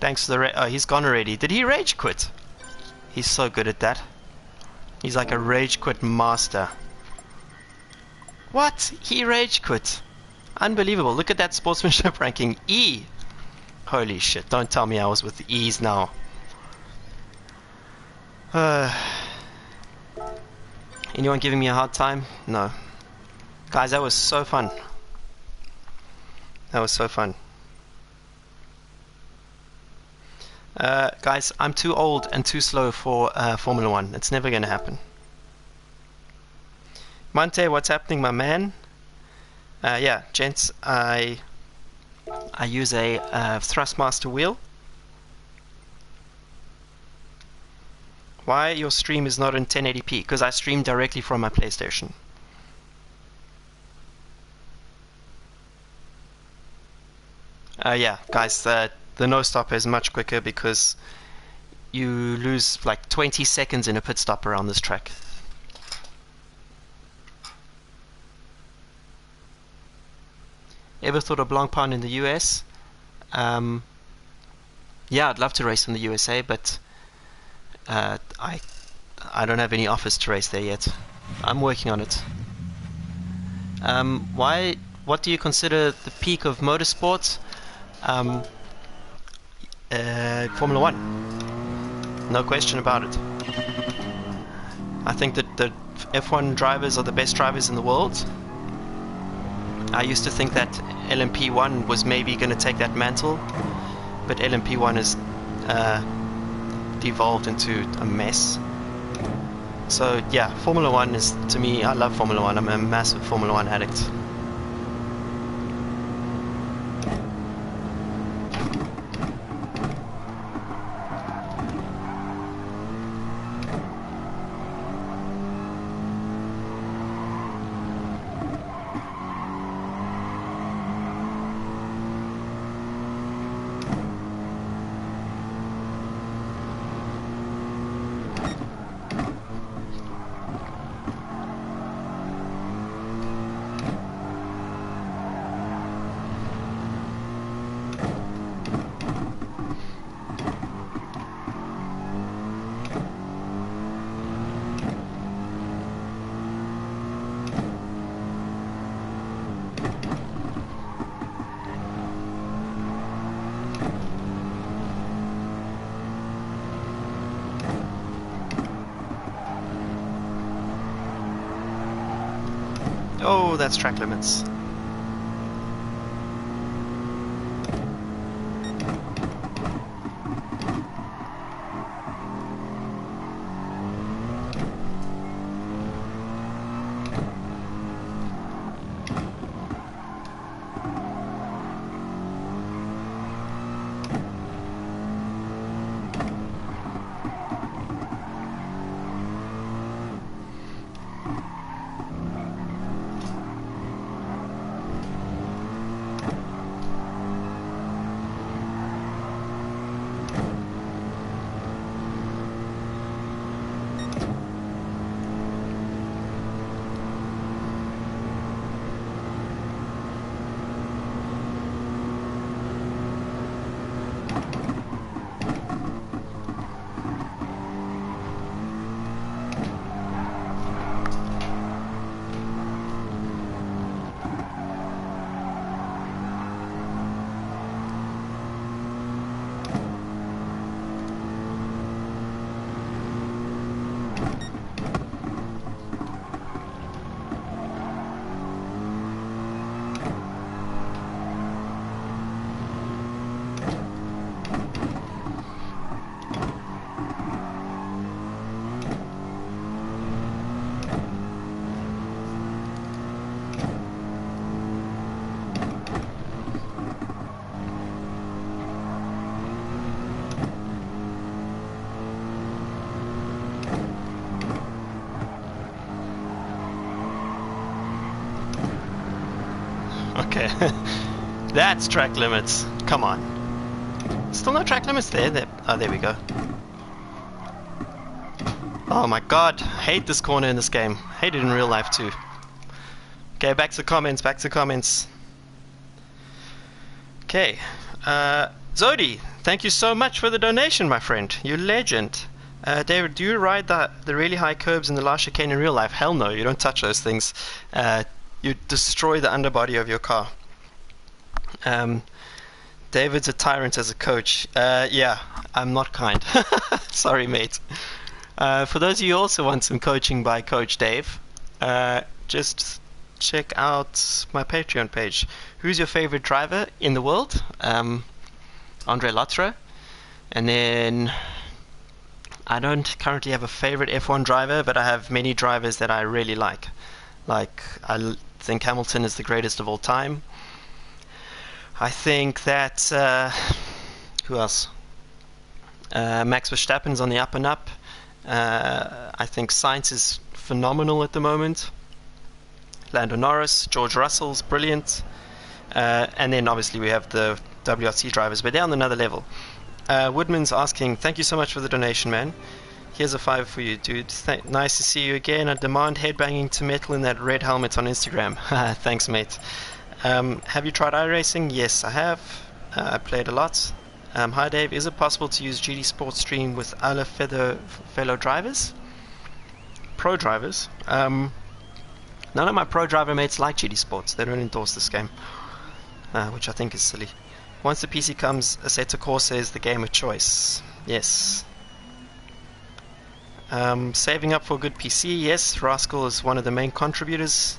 Thanks for the oh, he's gone already. Did he rage quit? He's so good at that. He's like a rage quit master. What? He rage quit. Unbelievable. Look at that sportsmanship ranking. E. Holy shit. Don't tell me I was with the E's now. Anyone giving me a hard time? No. Guys, that was so fun. That was so fun. Guys, I'm too old and too slow for Formula 1. It's never going to happen. Monte, what's happening, my man? Yeah, gents, I use a Thrustmaster wheel. Why your stream is not in 1080p? Because I stream directly from my PlayStation. Yeah, guys, the no stopper is much quicker because you lose like 20 seconds in a pit stop around this track. Ever thought of Blancpain in the US? Yeah, I'd love to race in the USA, but I don't have any offers to race there yet. I'm working on it. What do you consider the peak of motorsport? Formula 1. No question about it. I think that the F1 drivers are the best drivers in the world. I used to think that LMP1 was maybe going to take that mantle, but LMP1 has devolved into a mess. So yeah, Formula One is, to me, I love Formula One. I'm a massive Formula One addict. Oh, that's track limits. Okay, that's track limits. Come on. Still no track limits there. Oh, there we go. Oh my god, hate this corner in this game. Hate it in real life too. Okay, back to comments, back to comments. Okay, Zodi, thank you so much for the donation, my friend. You legend. David, do you ride the really high curbs in the last chicane in real life? Hell no, you don't touch those things. You destroy the underbody of your car. David's a tyrant as a coach. Yeah, I'm not kind. Sorry, mate. For those of you who also want some coaching by Coach Dave, just check out my Patreon page. Who's your favorite driver in the world? Andre Lotterer. And then I don't currently have a favorite F1 driver, but I have many drivers that I really like. Like, I think Hamilton is the greatest of all time. I think that who else? Max Verstappen's on the up and up. I think Sainz is phenomenal at the moment. Lando Norris, George Russell's brilliant. And then obviously we have the WRC drivers, but they're on another level. Woodman's asking, thank you so much for the donation, man. Here's a $5 for you, dude. Nice to see you again. I demand headbanging to metal in that red helmet on Instagram. Thanks, mate. Have you tried iRacing? Yes, I have. I played a lot. Hi, Dave. Is it possible to use GD Sports Stream with other fellow drivers? Pro drivers? None of my pro driver mates like GD Sports. They don't endorse this game, which I think is silly. Once the PC comes, Assetto Corsa is the game of choice. Yes. Saving up for a good PC. Yes, Rascal is one of the main contributors.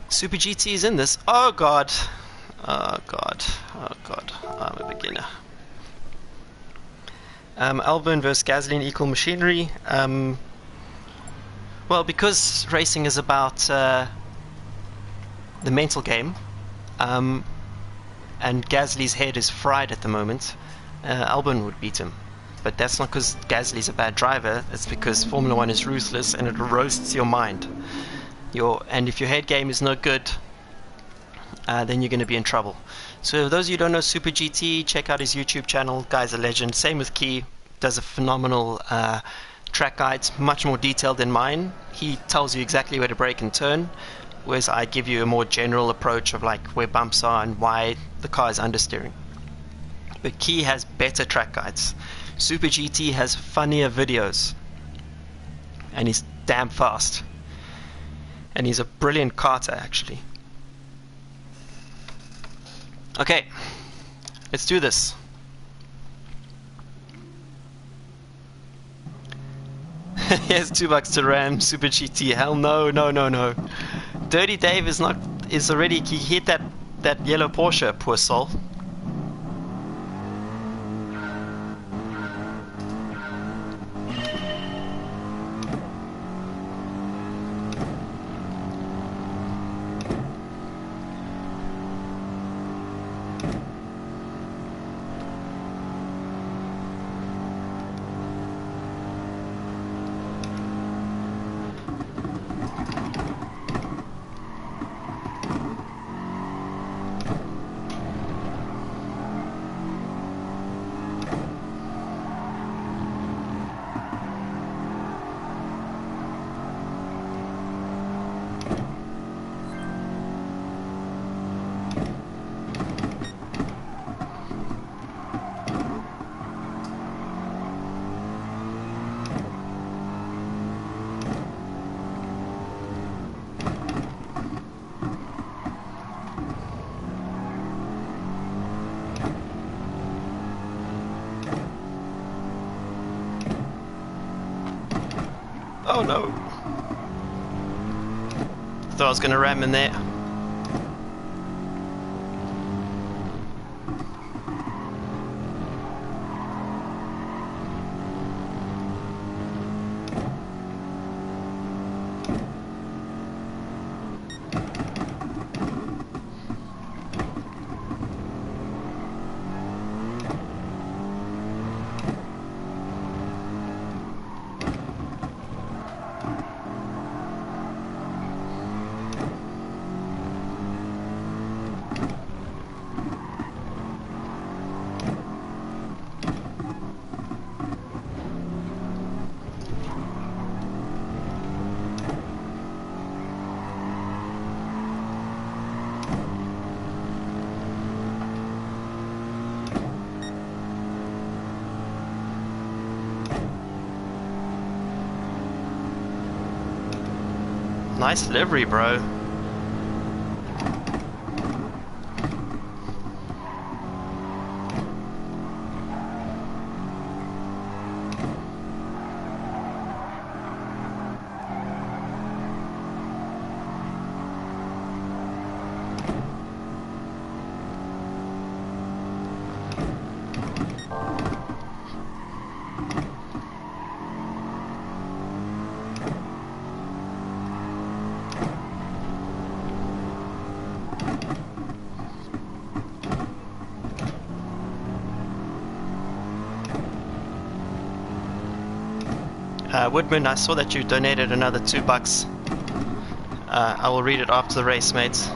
Super GT is in this. Oh god. Oh god. Oh god. I'm a beginner. Alvin versus Gasoline equal machinery. Well, because racing is about the mental game, and Gasly's head is fried at the moment, Albon would beat him. But that's not because Gasly's a bad driver, it's because Formula One is ruthless and it roasts your mind. And if your head game is not good, then you're going to be in trouble. So those of you who don't know Super GT, check out his YouTube channel. Guy's a legend. Same with Key, does a phenomenal track guides, much more detailed than mine. He tells you exactly where to brake and turn, whereas I give you a more general approach of like where bumps are and why the car is understeering. But Key has better track guides. Super GT has funnier videos, and he's damn fast, and he's a brilliant karter actually. Okay, let's do this. Here's $2 to ram Super GT. Hell no, no, no, no. Dirty Dave is already, he hit that yellow Porsche, poor soul. Oh no. Thought I was going to ram in there. Nice livery, bro. Woodman, I saw that you donated another $2. I will read it after the race, mates.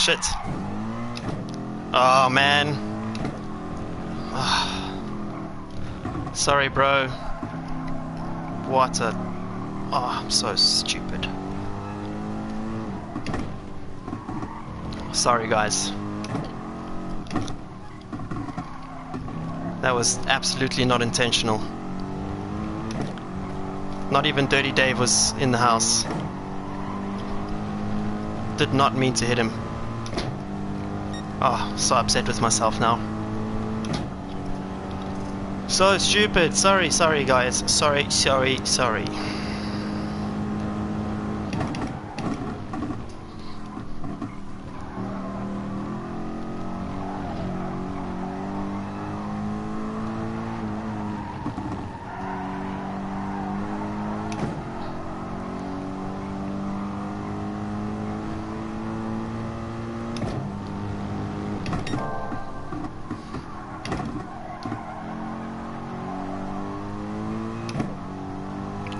shit. Oh, man. Sorry, bro. What a... Oh, I'm so stupid. Sorry, guys. That was absolutely not intentional. Not even Dirty Dave was in the house. Did not mean to hit him. Oh, so upset with myself now. So stupid. Sorry guys. Sorry.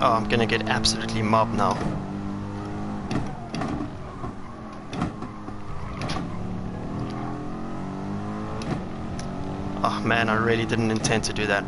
Oh, I'm gonna get absolutely mobbed now. Oh man, I really didn't intend to do that.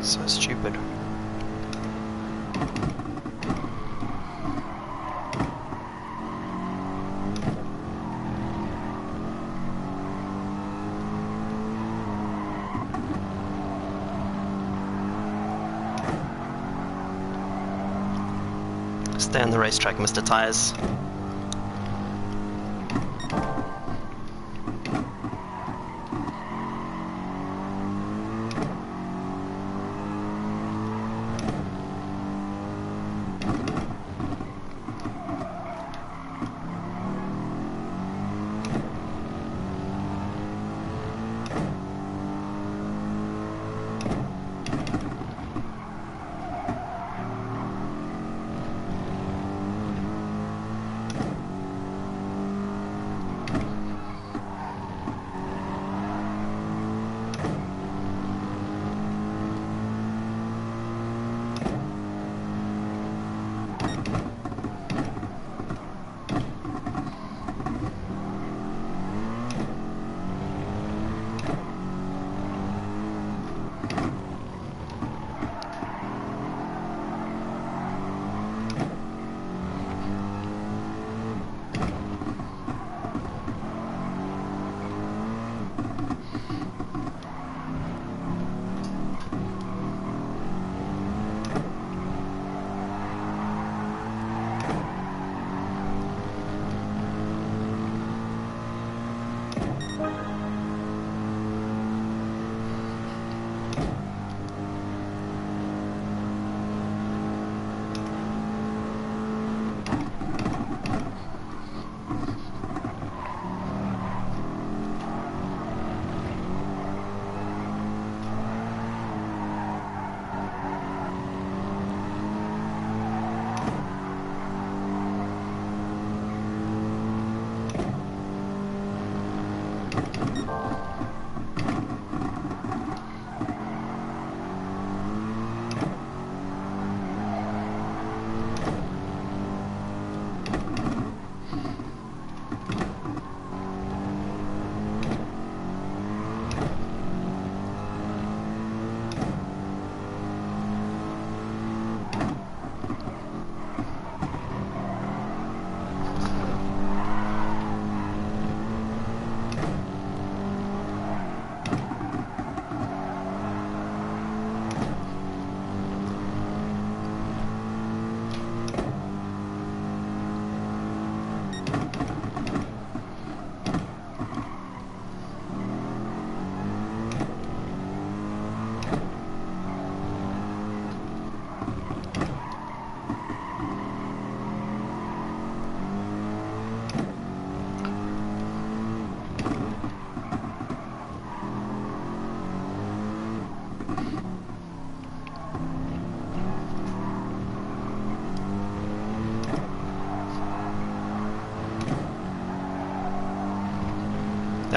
So stupid. Stay on the racetrack, Mr. Tires.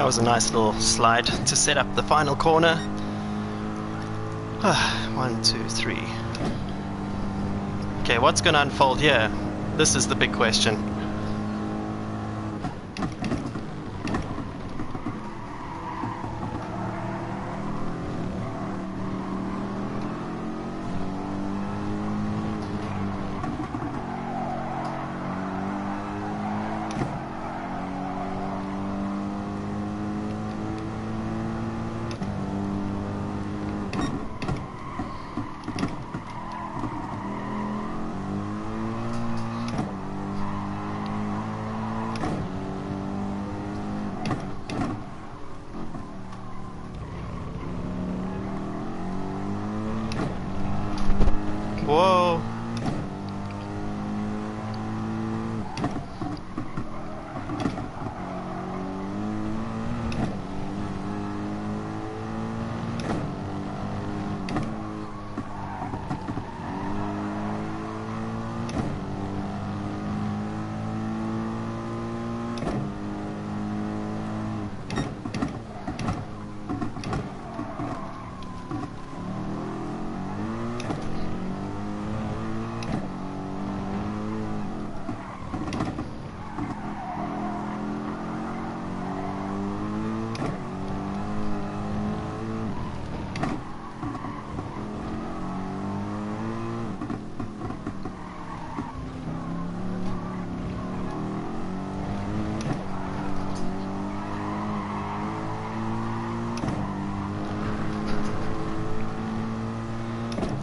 was a nice little slide to set up the final corner. 1, 2, 3. Okay, what's going to unfold here? This is the big question. Whoa!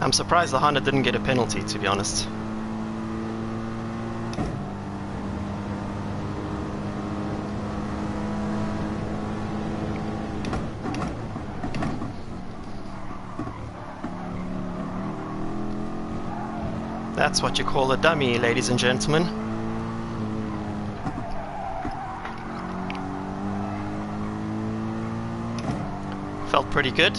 I'm surprised the Honda didn't get a penalty, to be honest. That's what you call a dummy, ladies and gentlemen. Felt pretty good.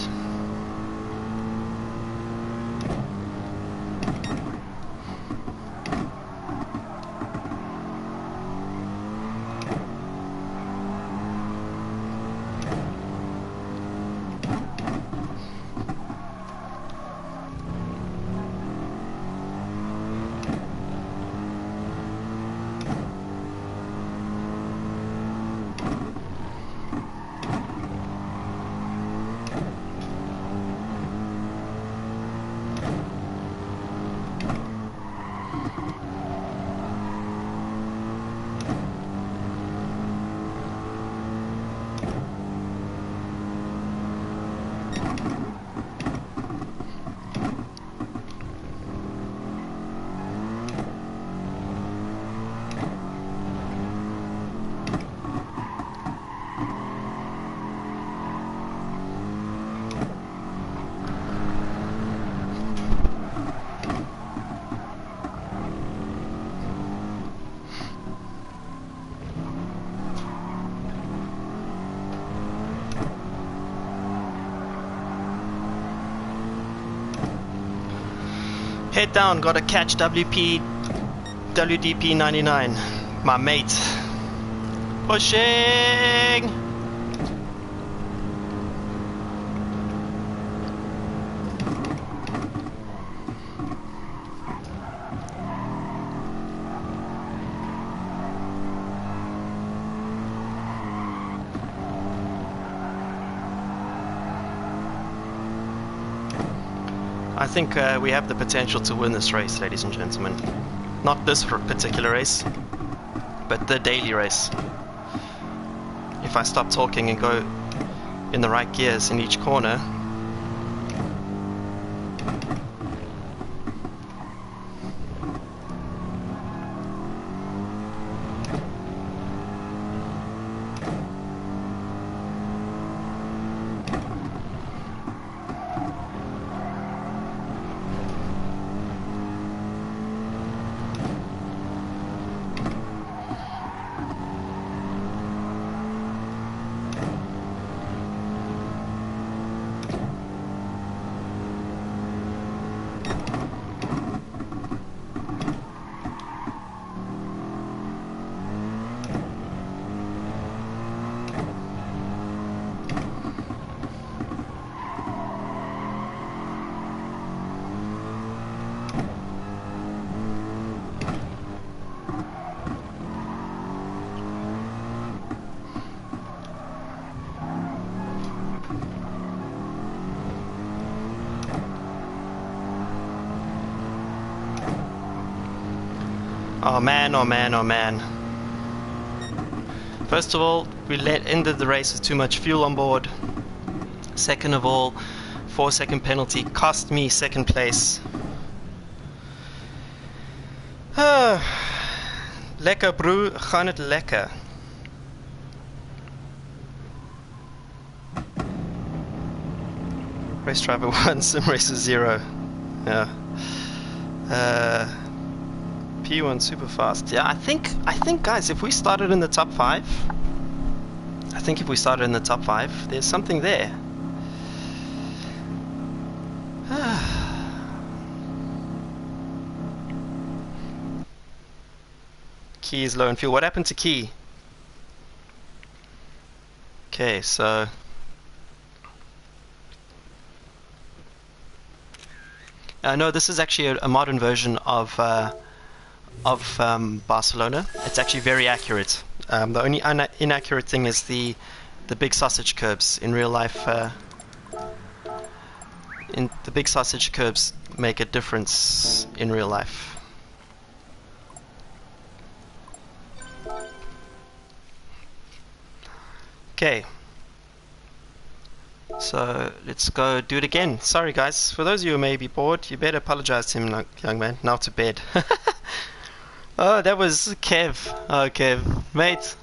Head down, gotta catch WDP 99. My mate. Pushing! I think we have the potential to win this race, ladies and gentlemen. Not this particular race, but the daily race. If I stop talking and go in the right gears in each corner. Oh man, oh man, oh man. First of all, we ended the race with too much fuel on board. Second of all, 4-second penalty cost me second place. Lekker broer, gaan het lekker. Race driver 1, sim racer 0. Yeah. P1 super fast. Yeah, I think guys, if we started in the top 5, there's something there. Key is low in fuel. What happened to Key? Okay, so no, this is actually a modern version of Barcelona. It's actually very accurate. The only inaccurate thing is the big sausage curbs. In real life, the big sausage curbs make a difference in real life. Okay, so let's go do it again. Sorry guys, for those of you who may be bored, you better apologize to him, young man. Now to bed. Oh, that was Kev. Oh, Kev. Mate,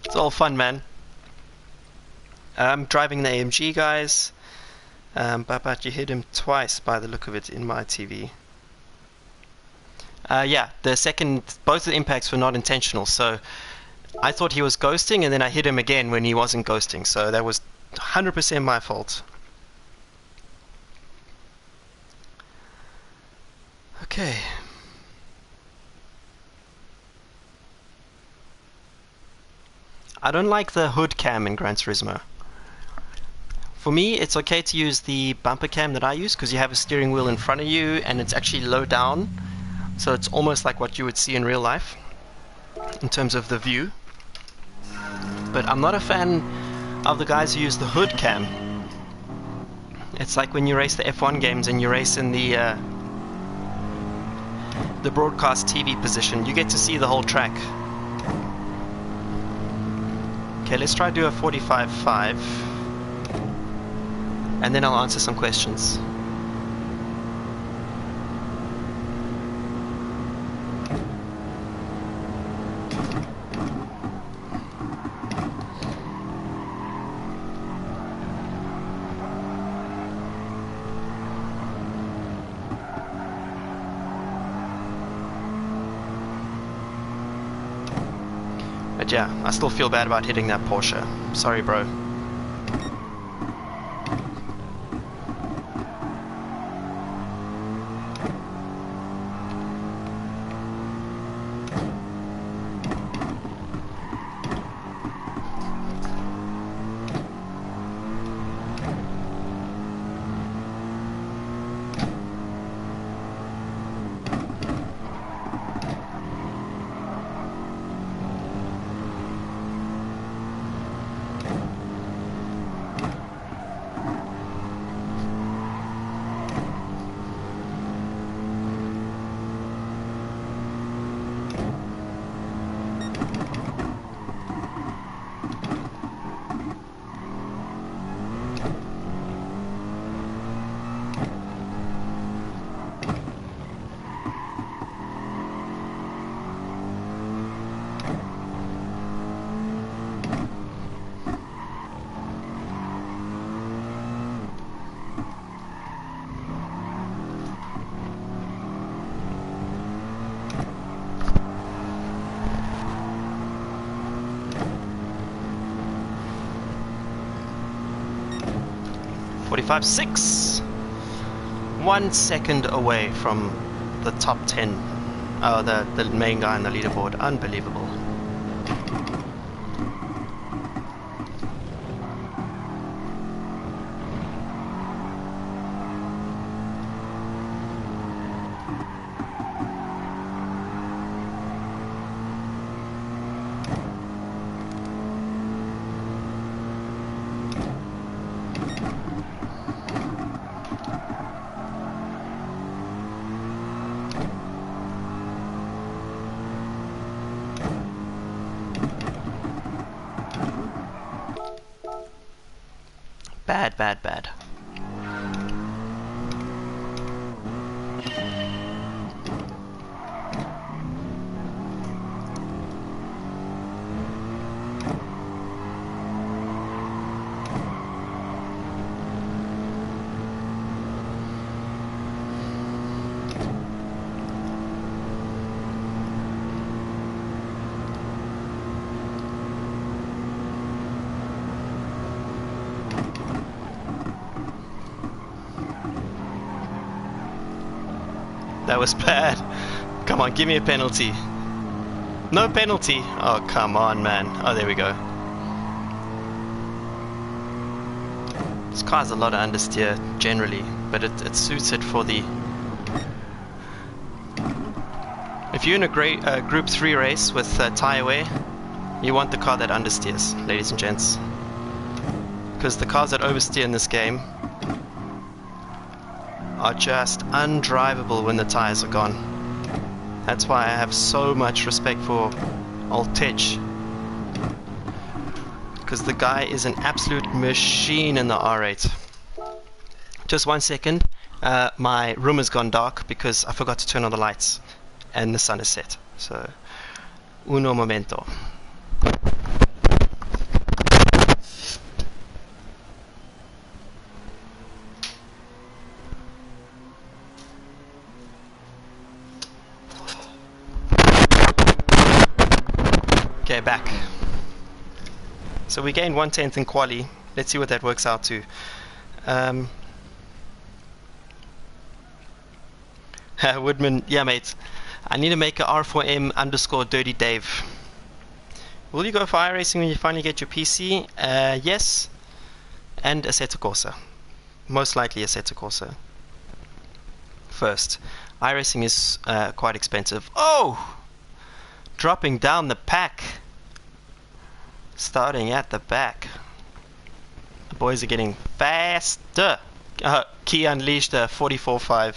it's all fun, man. I'm driving the AMG, guys. But you hit him twice by the look of it in my TV. Yeah, both the impacts were not intentional, so I thought he was ghosting, and then I hit him again when he wasn't ghosting, so that was 100% my fault. Okay. I don't like the hood cam in Gran Turismo. For me, it's okay to use the bumper cam that I use because you have a steering wheel in front of you and it's actually low down, so it's almost like what you would see in real life in terms of the view. But I'm not a fan of the guys who use the hood cam. It's like when you race the F1 games and you race in the broadcast TV position. You get to see the whole track. Okay, let's try to do a 45.5 and then I'll answer some questions. But yeah, I still feel bad about hitting that Porsche. Sorry, bro. .6, 1 second away from the top 10. Oh, the main guy on the leaderboard. Unbelievable. Bad, bad, bad. That was bad. Come on, give me a penalty. No penalty. Oh, come on, man. Oh, there we go. This car's a lot of understeer generally, but it suits it for the... If you're in a Group 3 race with tyre wear, you want the car that understeers, ladies and gents. Because the cars that oversteer in this game are just undrivable when the tires are gone. That's why I have so much respect for old Titch, because the guy is an absolute machine in the R8. Just 1 second, my room has gone dark because I forgot to turn on the lights and the sun is set. So, uno momento. Okay, back. So we gained 1/10 in quali. Let's see what that works out to. Woodman, yeah mate, I need to make a R4M underscore Dirty Dave. Will you go for iRacing when you finally get your PC? Yes, and Assetto Corsa. Most likely Assetto Corsa. First, iRacing is quite expensive. Oh! Dropping down the pack. Starting at the back. The boys are getting faster. Key unleashed a 44.5.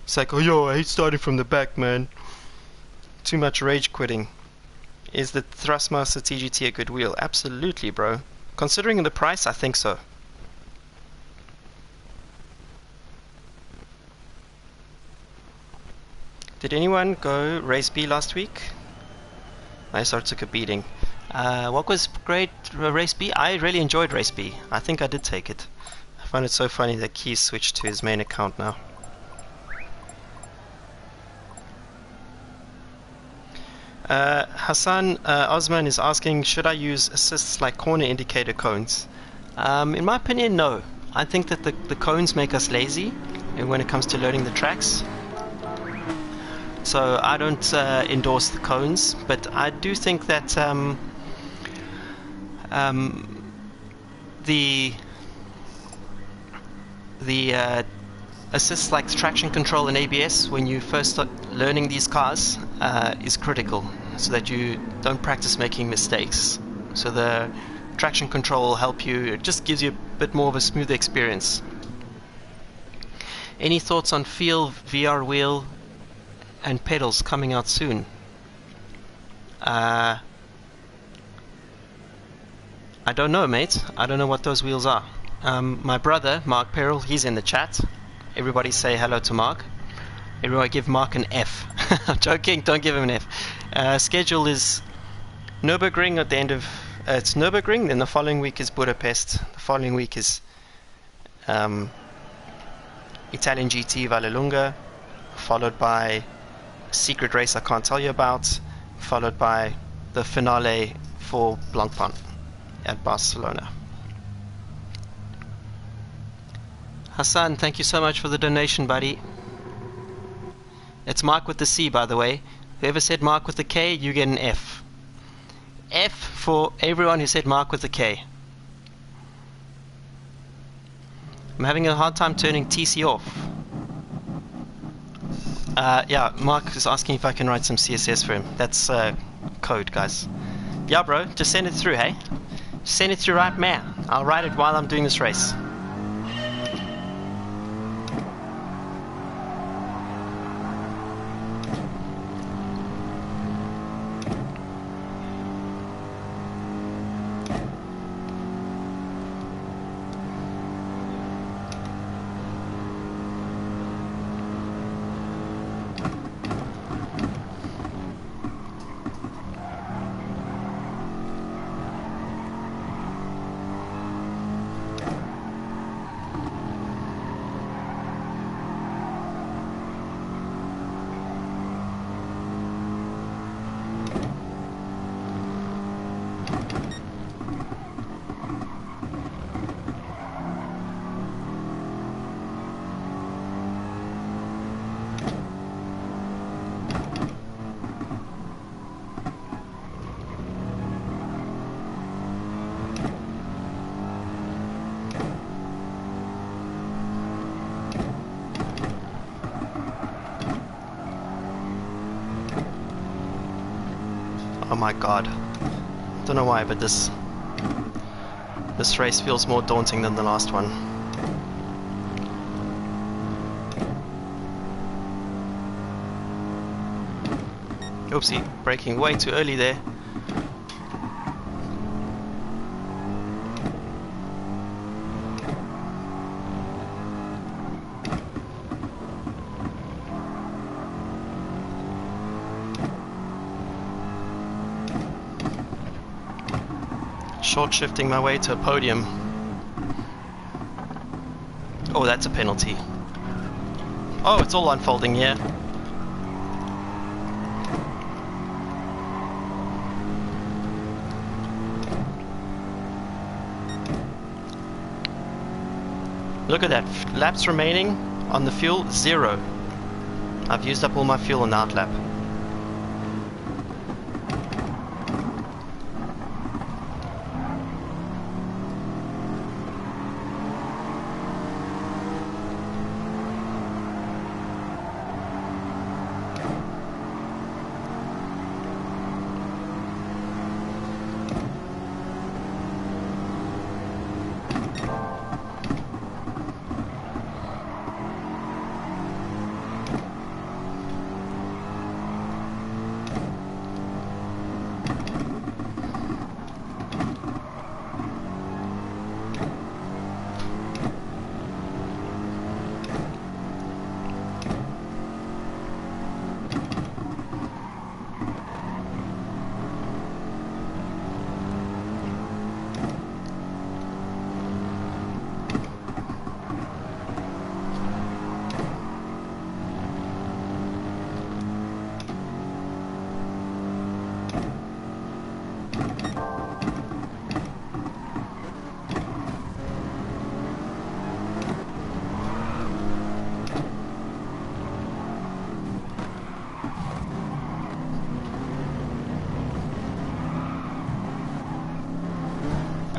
It's like, oh yo, I hate starting from the back, man. Too much rage quitting. Is the Thrustmaster TGT a good wheel? Absolutely, bro. Considering the price, I think so. Did anyone go race B last week? I sort of took a beating. What was great race B? I really enjoyed race B. I think I did take it. I find it so funny that Key switched to his main account now. Hassan Osman is asking, should I use assists like corner indicator cones? In my opinion, no. I think that the cones make us lazy when it comes to learning the tracks. So I don't endorse the cones, but I do think that the assists like traction control and ABS when you first start learning these cars is critical, so that you don't practice making mistakes. So the traction control will help you. It just gives you a bit more of a smooth experience. Any thoughts on Feel VR wheel and pedals coming out soon? I don't know, mate. I don't know what those wheels are. My brother, Mark Peril, he's in the chat. Everybody say hello to Mark. Everybody give Mark an F. I'm joking, don't give him an F. Schedule is Nürburgring at the end of... it's Nürburgring, then the following week is Budapest. The following week is Italian GT Vallelunga, followed by secret race I can't tell you about, followed by the finale for Blancpain at Barcelona. Hassan, thank you so much for the donation, buddy. It's Mark with the C, by the way. Whoever said Mark with the K, you get an F. F for everyone who said Mark with the K. I'm having a hard time turning TC off. Yeah, Mark is asking if I can write some CSS for him. That's code, guys. Yeah, bro, just send it through, hey? Send it through right now. I'll write it while I'm doing this race. Oh my god. Don't know why, but this race feels more daunting than the last one. Oopsie, braking way too early there. Short shifting my way to a podium. Oh, that's a penalty. Oh, it's all unfolding here. Look at that. Laps remaining on the fuel, 0. I've used up all my fuel on the outlap.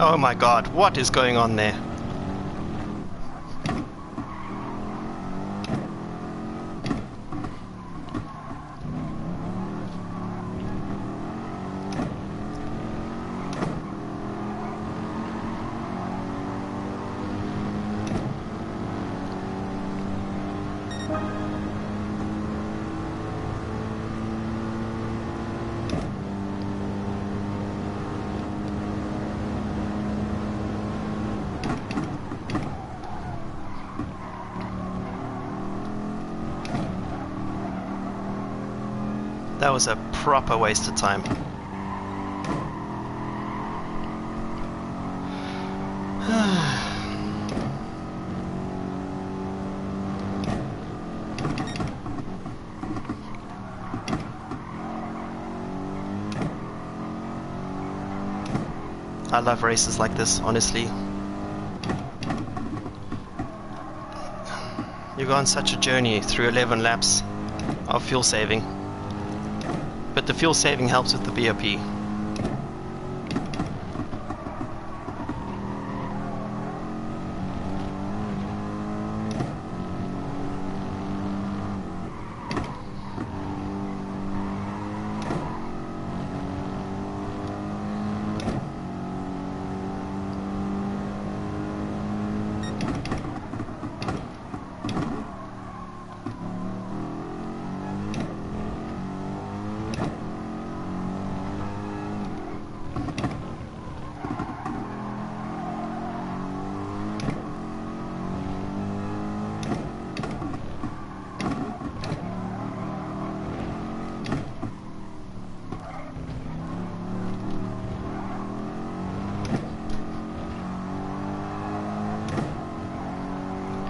Oh my god, what is going on there? That was a proper waste of time. I love races like this, honestly. You go on such a journey through 11 laps of fuel saving. But the fuel saving helps with the BOP.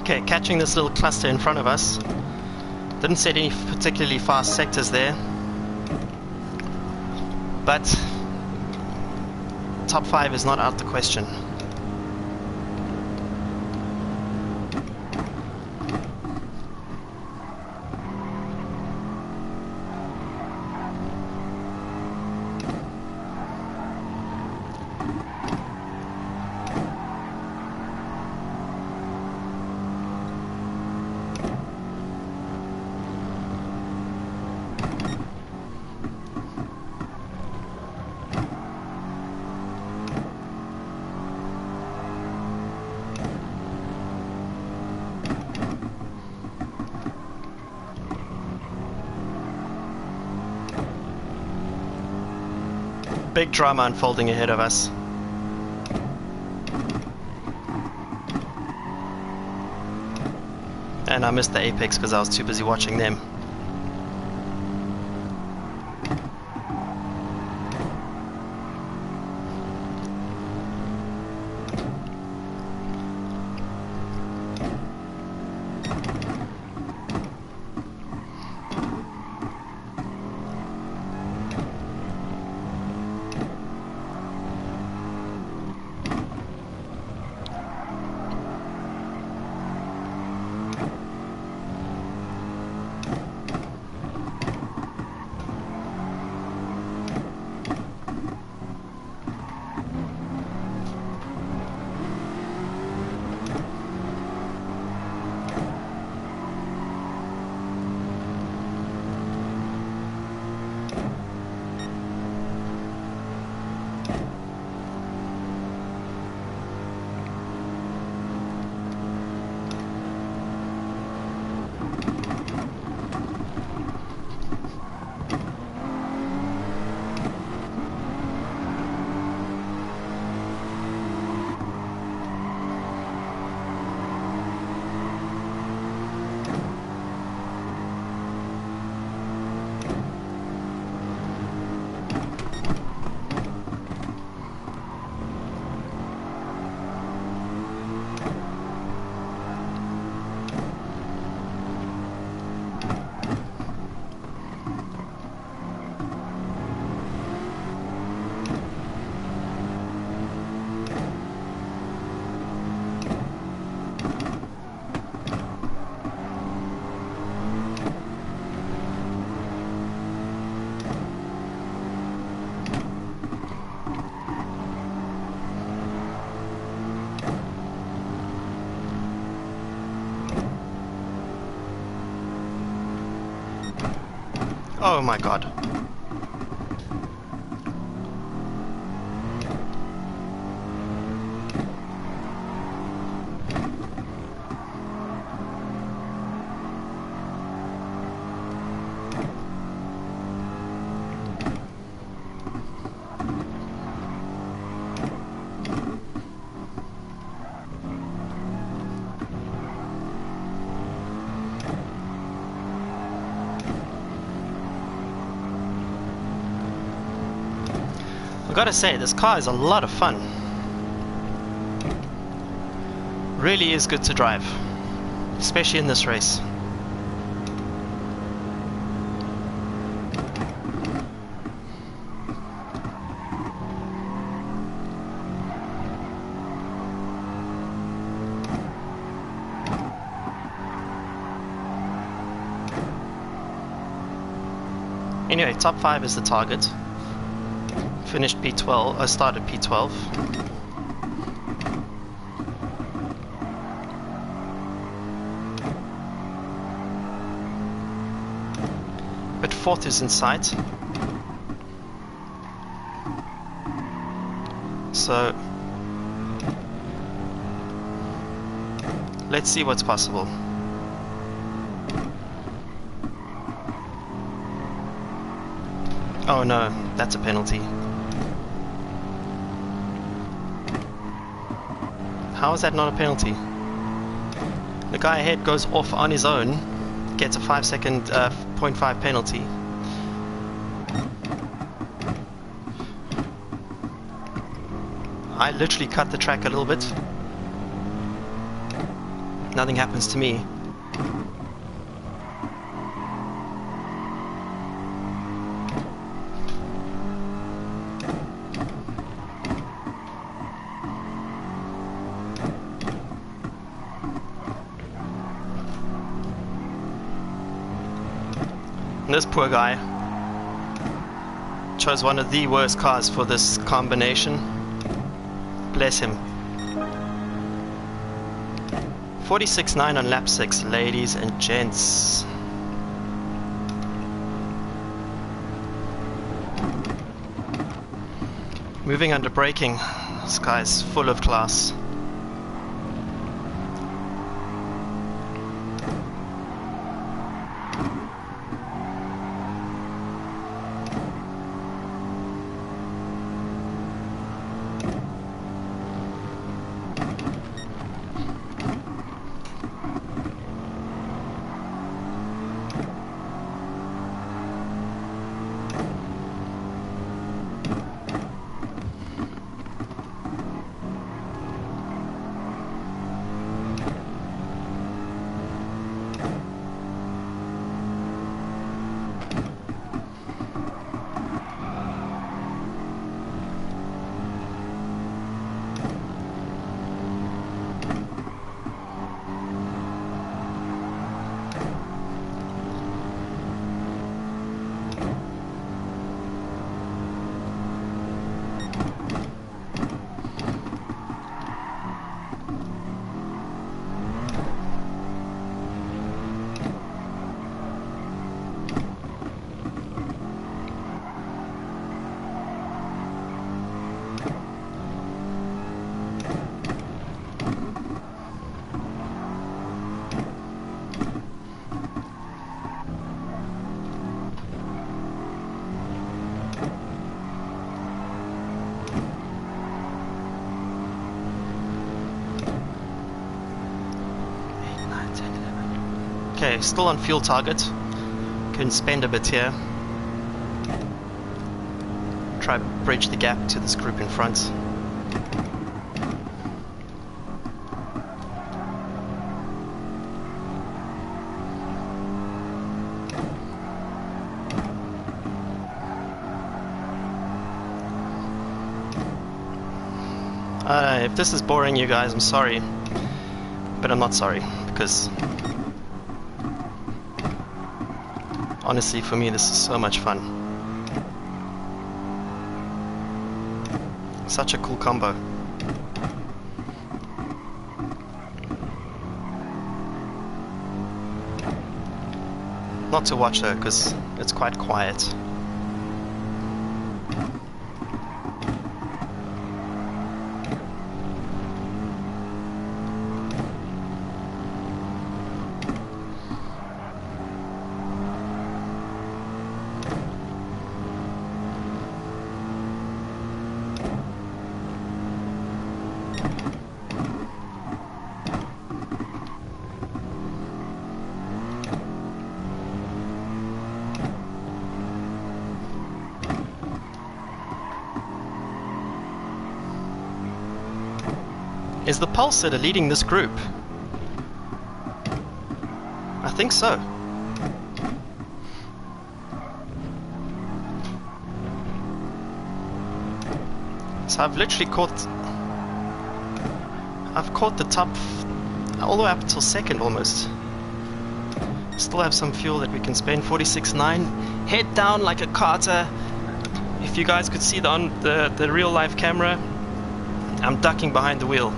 Okay, catching this little cluster in front of us. Didn't set any particularly fast sectors there. But top 5 is not out the question. Big drama unfolding ahead of us. And I missed the apex because I was too busy watching them. Oh my god. I've got to say, this car is a lot of fun. Really is good to drive, especially in this race. Anyway, top 5 is the target. Finished P12, I started P12. But 4th is in sight. So let's see what's possible. Oh no, that's a penalty. How is that not a penalty? The guy ahead goes off on his own, gets a 5 second 0.5 penalty. I literally cut the track a little bit. Nothing happens to me. And this poor guy chose one of the worst cars for this combination. Bless him. 46.9 on lap 6, ladies and gents. Moving under braking. This guy's full of class. Okay, still on fuel target. Can spend a bit here. Try bridge the gap to this group in front. If this is boring you guys, I'm sorry. But I'm not sorry, because honestly for me this is so much fun. Such a cool combo. Not to watch though, because it's quite quiet. Is the Pulsar leading this group? I think so. So I've literally caught the top all the way up until second almost. Still have some fuel that we can spend. 46.9. Head down like a carter. If you guys could see the real life camera, I'm ducking behind the wheel.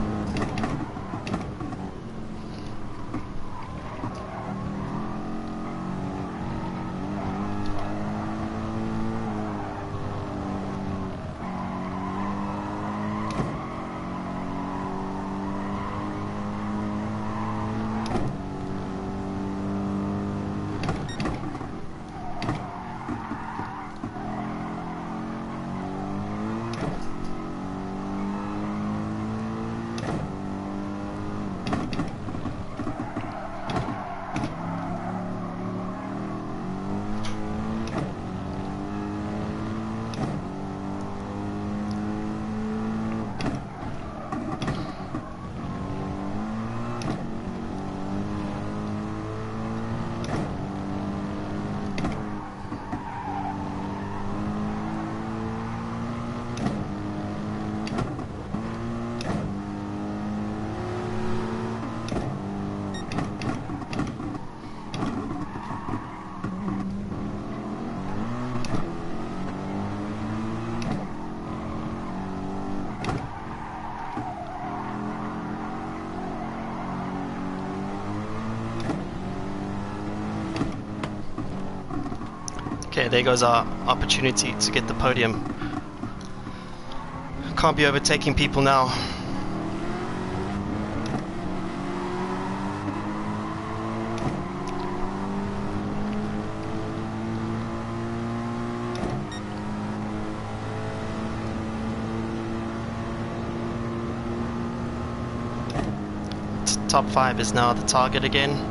Okay, there goes our opportunity to get the podium. Can't be overtaking people now. Top 5 is now the target again.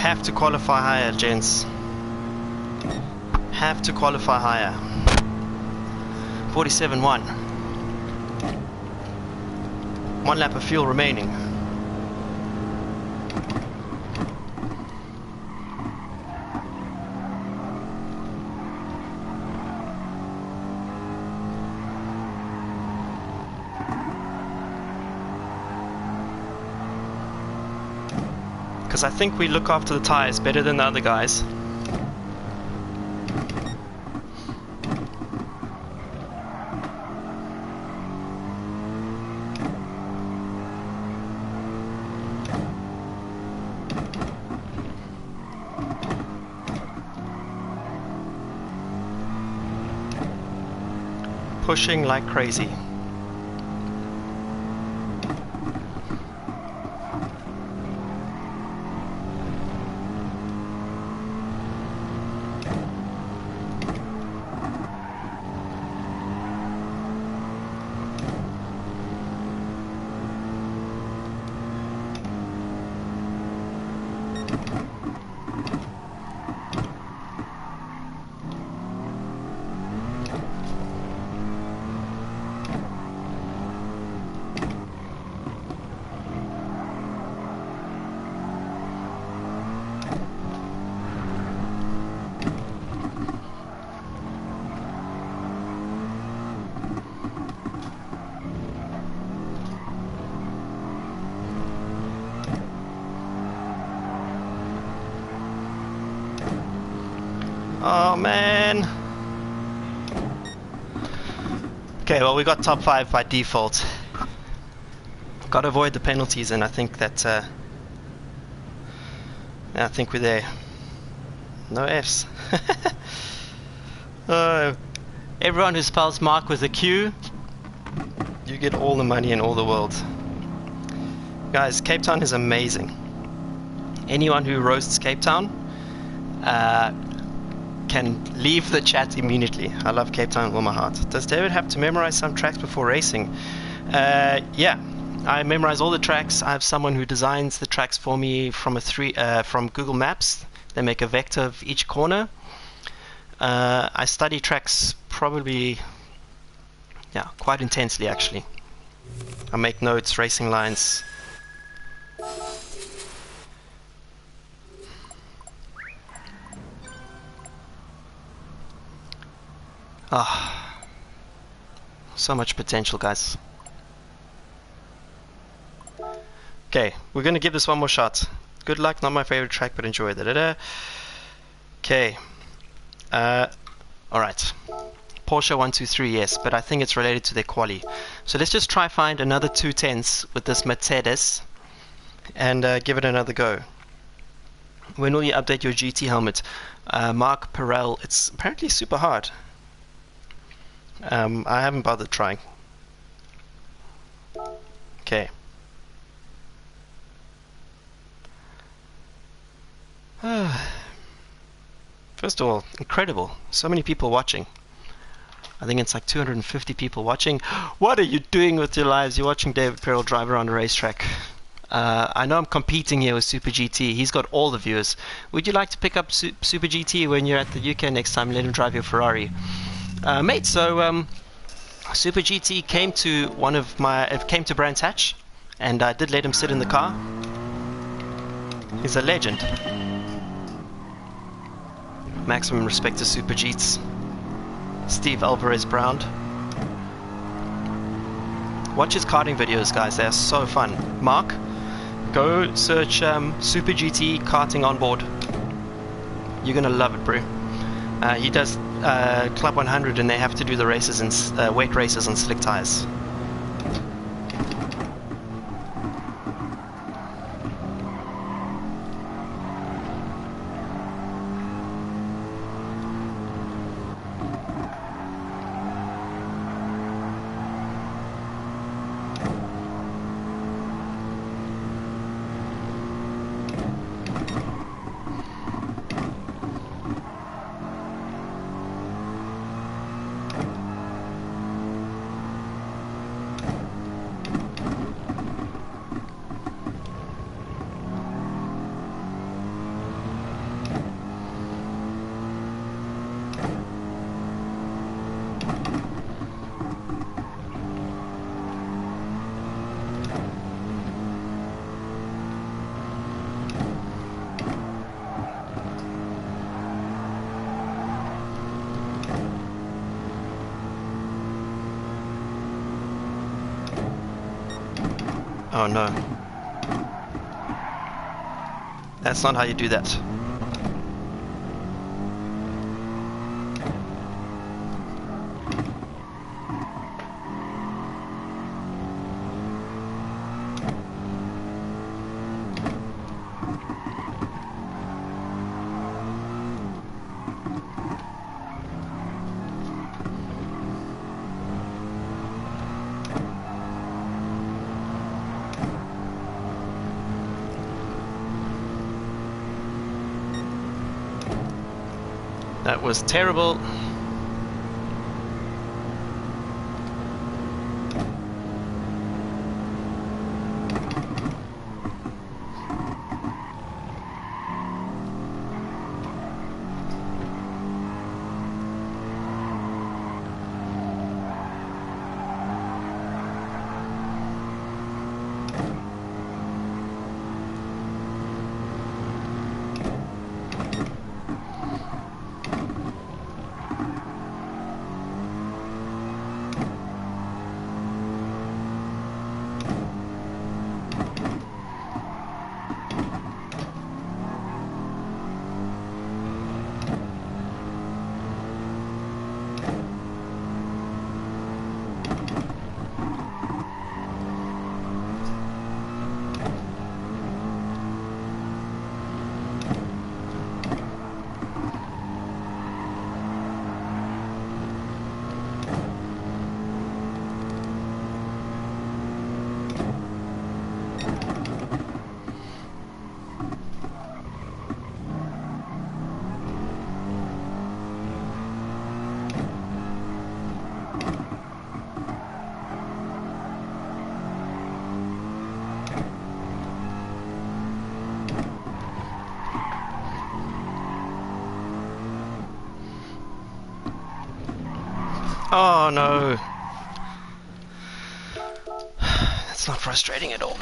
Have to qualify higher, gents. Have to qualify higher. 47.1. 1 lap of fuel remaining. Because I think we look after the tires better than the other guys. Pushing like crazy. Oh man. Okay, well we got top 5 by default. Got to avoid the penalties, and I think that I think we're there. No Fs. Everyone who spells Mark with a Q, you get all the money in all the world. Guys, Cape Town is amazing. Anyone who roasts Cape Town can leave the chat immediately. I love Cape Town with all my heart. Does David have to memorize some tracks before racing? Yeah, I memorize all the tracks. I have someone who designs the tracks for me from from Google Maps. They make a vector of each corner. I study tracks probably, quite intensely actually. I make notes, racing lines. Ah, so much potential, guys. Okay, we're gonna give this one more shot. Good luck, not my favorite track, but enjoy. Okay. Alright. Porsche 123, yes, but I think it's related to their quali. So let's just try find another 210s with this Mercedes and give it another go. When will you update your GT helmet? Mark Perel, it's apparently super hard. I haven't bothered trying. Okay. First of all, incredible. So many people watching. I think it's like 250 people watching. What are you doing with your lives? You're watching David Perel drive around a racetrack. I know I'm competing here with Super GT. He's got all the viewers. Would you like to pick up Super GT when you're at the UK next time? Let him drive your Ferrari. Mate, so Super GT came to Brands Hatch, and I did let him sit in the car. He's a legend. Maximum respect to Super Jeets. Steve Alvarez Brown. Watch his karting videos, guys. They are so fun. Mark, go search Super GT karting on board. You're gonna love it, bro. He does Club 100, and they have to do the races in wet races on slick tires. Oh no. That's not how you do that. That was terrible. Oh no. That's not frustrating at all.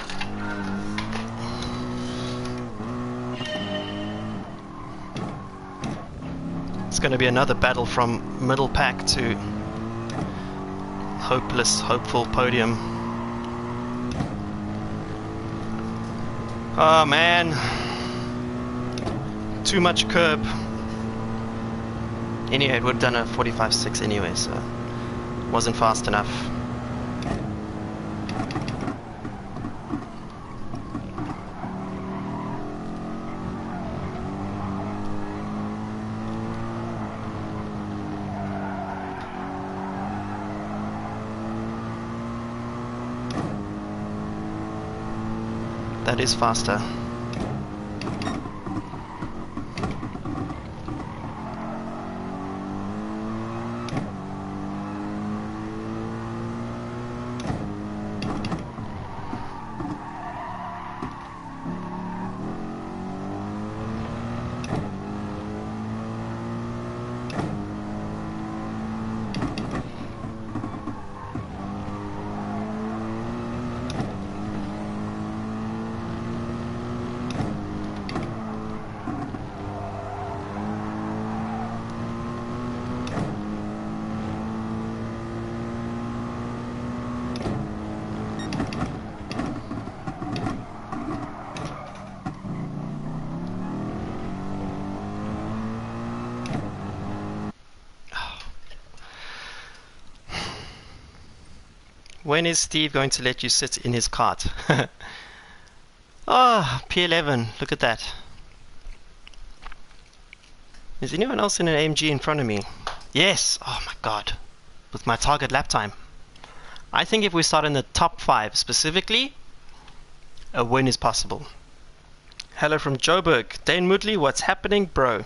It's going to be another battle from middle pack to hopeful podium. Oh man. Too much curb. Anyway, it would have done a 45.6 anyway, so wasn't fast enough. That is faster. When is Steve going to let you sit in his cart? Oh, P11, look at that. Is anyone else in an AMG in front of me? Yes, oh my god, with my target lap time. I think if we start in the top 5 specifically, a win is possible. Hello from Joburg. Dane Moodley, what's happening, bro?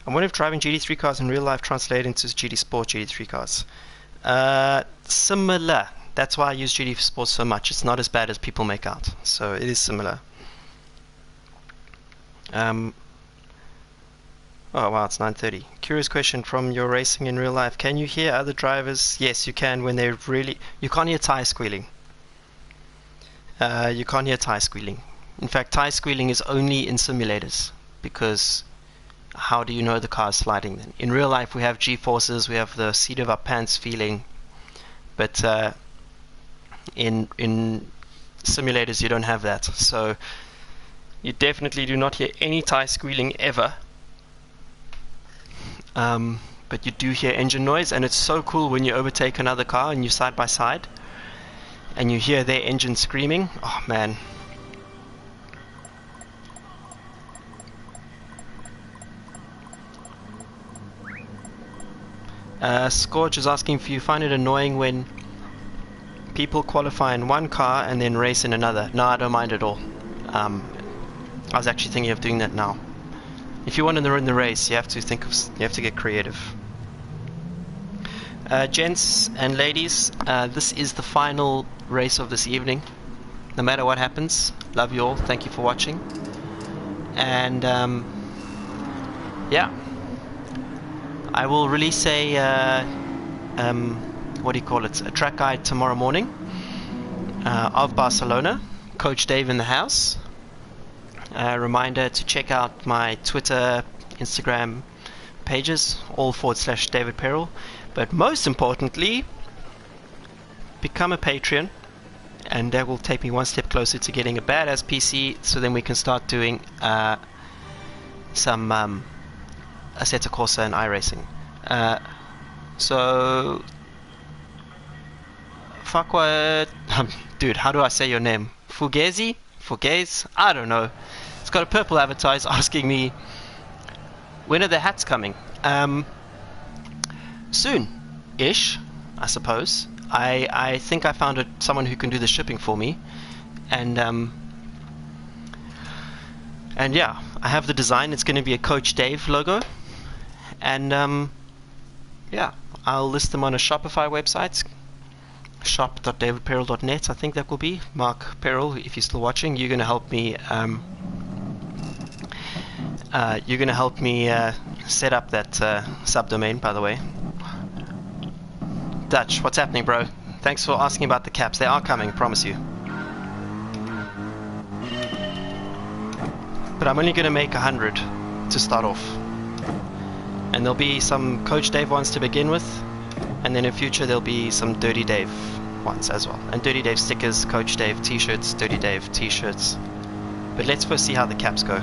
I wonder if driving GT3 cars in real life translate into GT Sport GT3 cars. Similar. That's why I use GT Sport so much. It's not as bad as people make out. So it is similar. Oh wow, it's 9:30. Curious question from your racing in real life. Can you hear other drivers? Yes, you can when they're really... You can't hear tire squealing. You can't hear tire squealing. In fact, tire squealing is only in simulators, because how do you know the car is sliding then? In real life, we have G-forces, we have the seat of our pants feeling, but in simulators you don't have that. So you definitely do not hear any tire squealing ever. But you do hear engine noise, and it's so cool when you overtake another car and you're side by side and you hear their engine screaming. Oh man. Scorch is asking if you find it annoying when people qualify in one car and then race in another. No, I don't mind at all. I was actually thinking of doing that now. If you want to win the race, you have to get creative. Gents and ladies, this is the final race of this evening. No matter what happens, love you all. Thank you for watching. And yeah, I will release a what do you call it? A track guide tomorrow morning of Barcelona. Coach Dave in the house. Reminder to check out my Twitter, Instagram pages, all / David Perrell. But most importantly, become a Patreon, and that will take me one step closer to getting a badass PC, so then we can start doing some Assetto Corsa and iRacing. So Fakwa, dude, how do I say your name? Fugazi? I don't know. It's got a purple avatar asking me, when are the hats coming? Soon-ish, I suppose. I think I found someone who can do the shipping for me, and yeah, I have the design. It's going to be a Coach Dave logo, and yeah, I'll list them on a Shopify website, shop.davidperrell.net. I think that will be. Mark Perrell, if you're still watching, you're going to help me. Set up that subdomain, by the way. Dutch, what's happening, bro? Thanks for asking about the caps. They are coming, promise you. But I'm only going to make 100 to start off. And there'll be some Coach Dave ones to begin with. And then in future there'll be some Dirty Dave ones as well. And Dirty Dave stickers, Coach Dave t-shirts, Dirty Dave t-shirts. But let's first see how the caps go.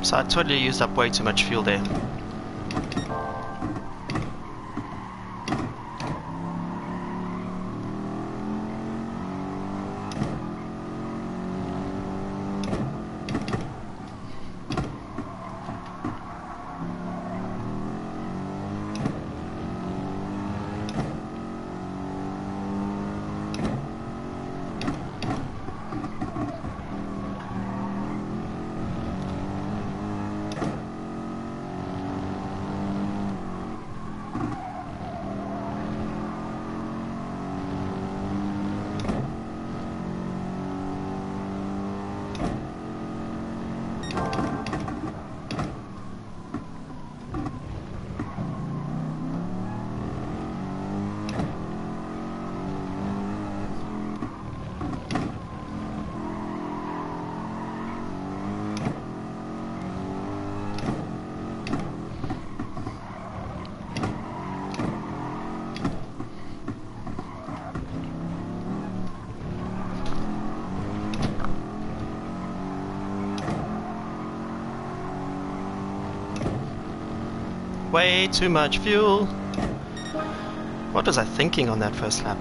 So I totally used up way too much fuel there. Way too much fuel. What was I thinking on that first lap?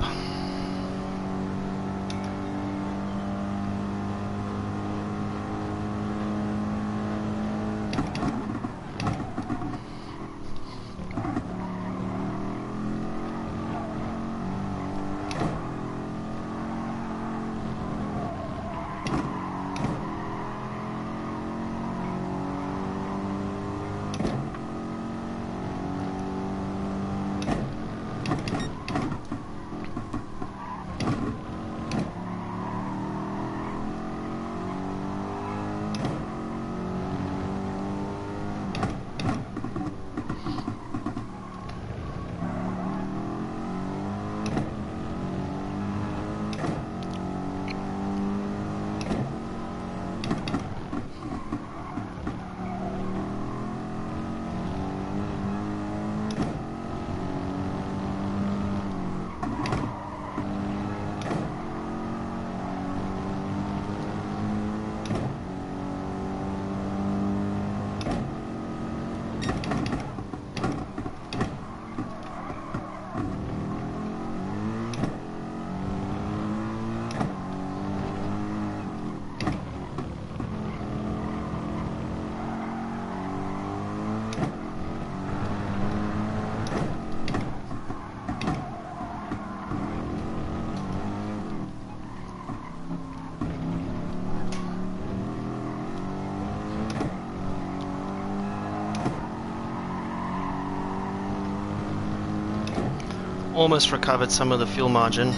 Almost recovered some of the fuel margin.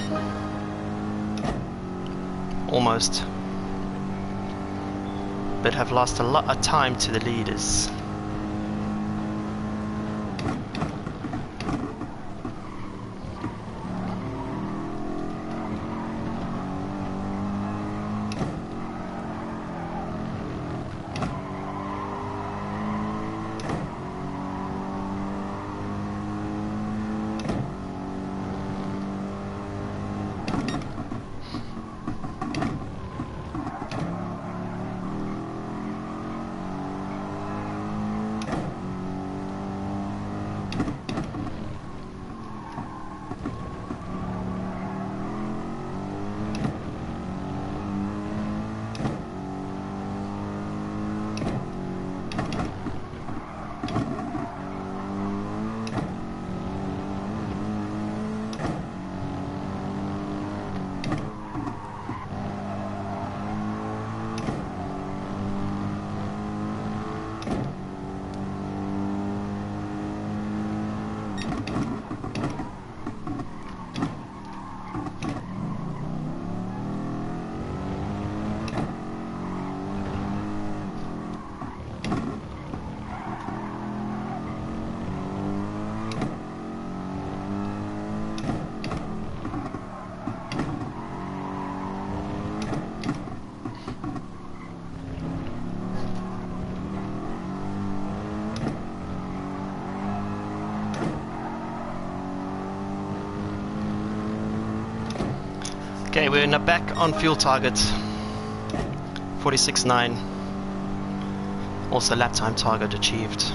Almost. But have lost a lot of time to the leaders. Okay, we're now back on fuel target. 46.9. Also lap time target achieved.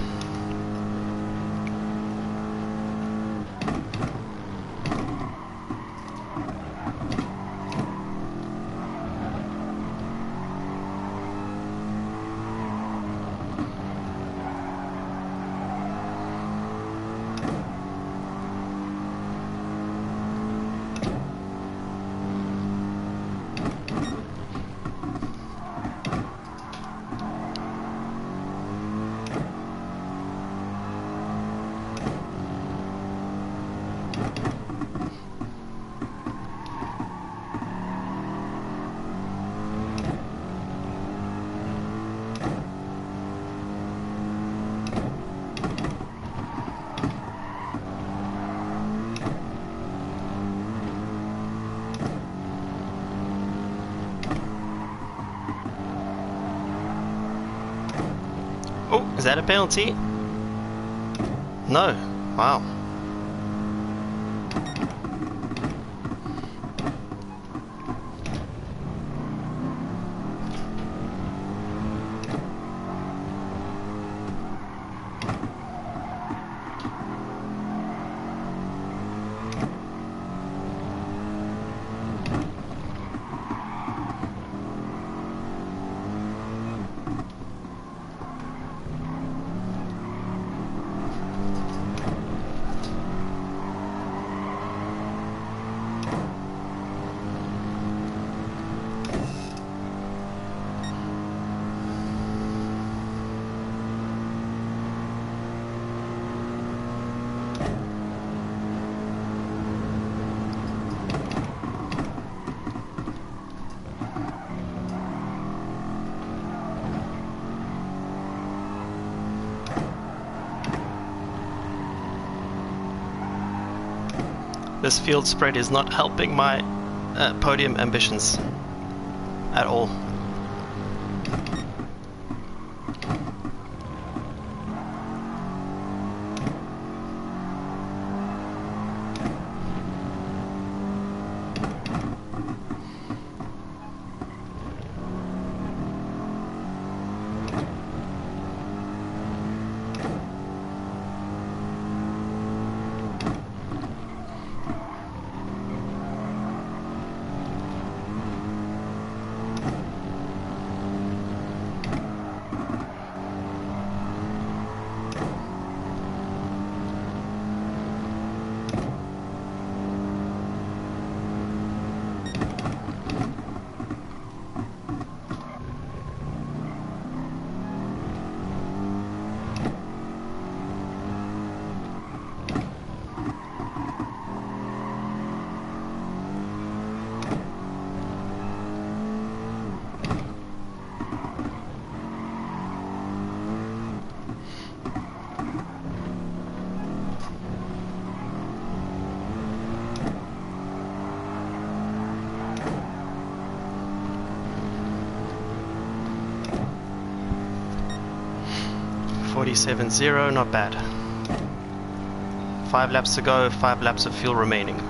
Oh, is that a penalty? No. Wow. This field spread is not helping my podium ambitions at all. .47.0, not bad. 5 laps to go, 5 laps of fuel remaining.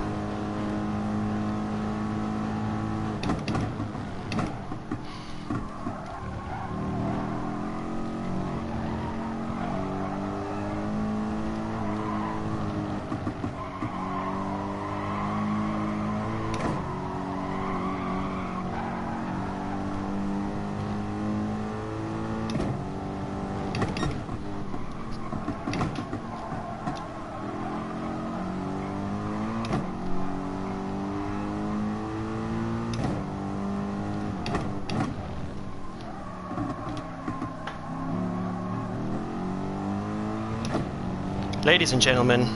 Ladies and gentlemen,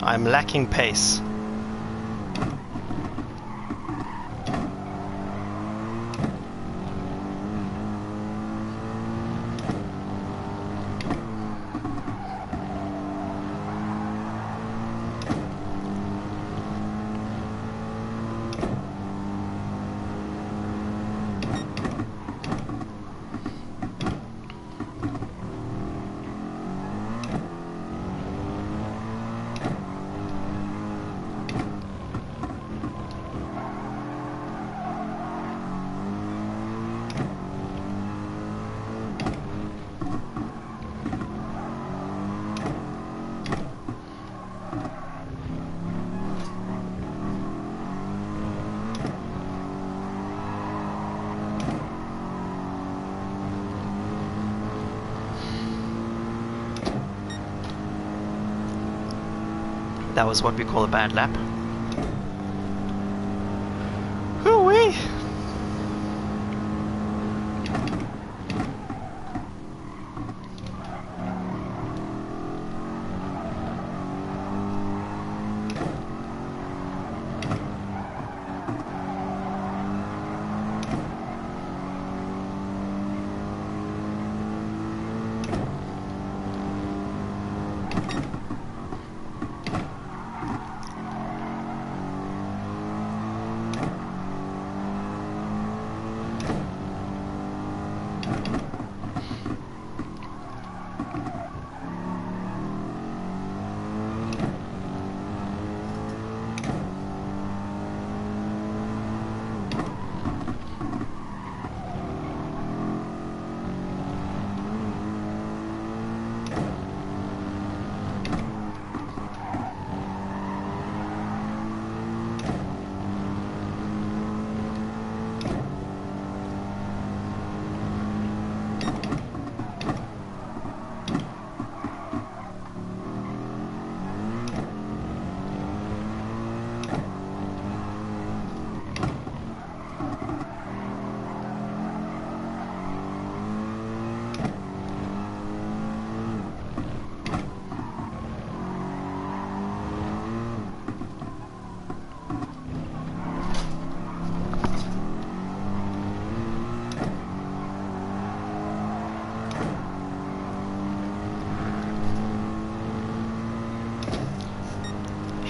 I'm lacking pace. That was what we call a bad lap. Hoo-wee!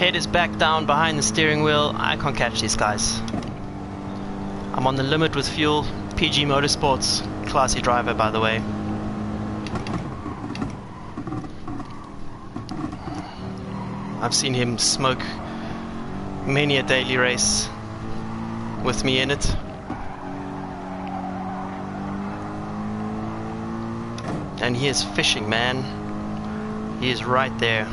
Head is back down behind the steering wheel. I can't catch these guys. I'm on the limit with fuel. PG Motorsports, classy driver by the way. I've seen him smoke many a daily race with me in it. And he is fishing, man. He is right there.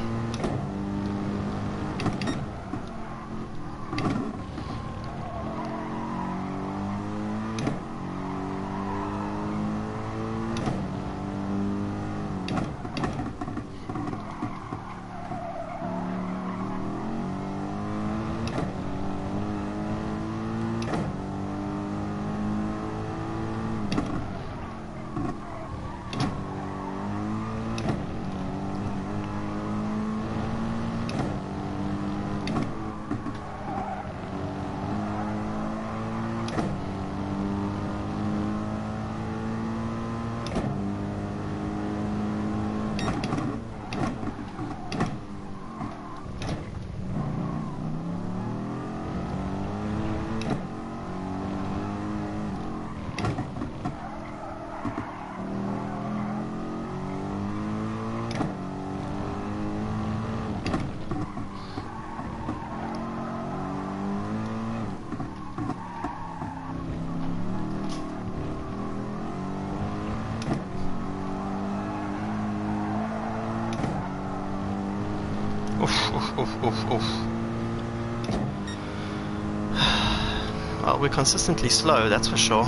Well, we're consistently slow, that's for sure.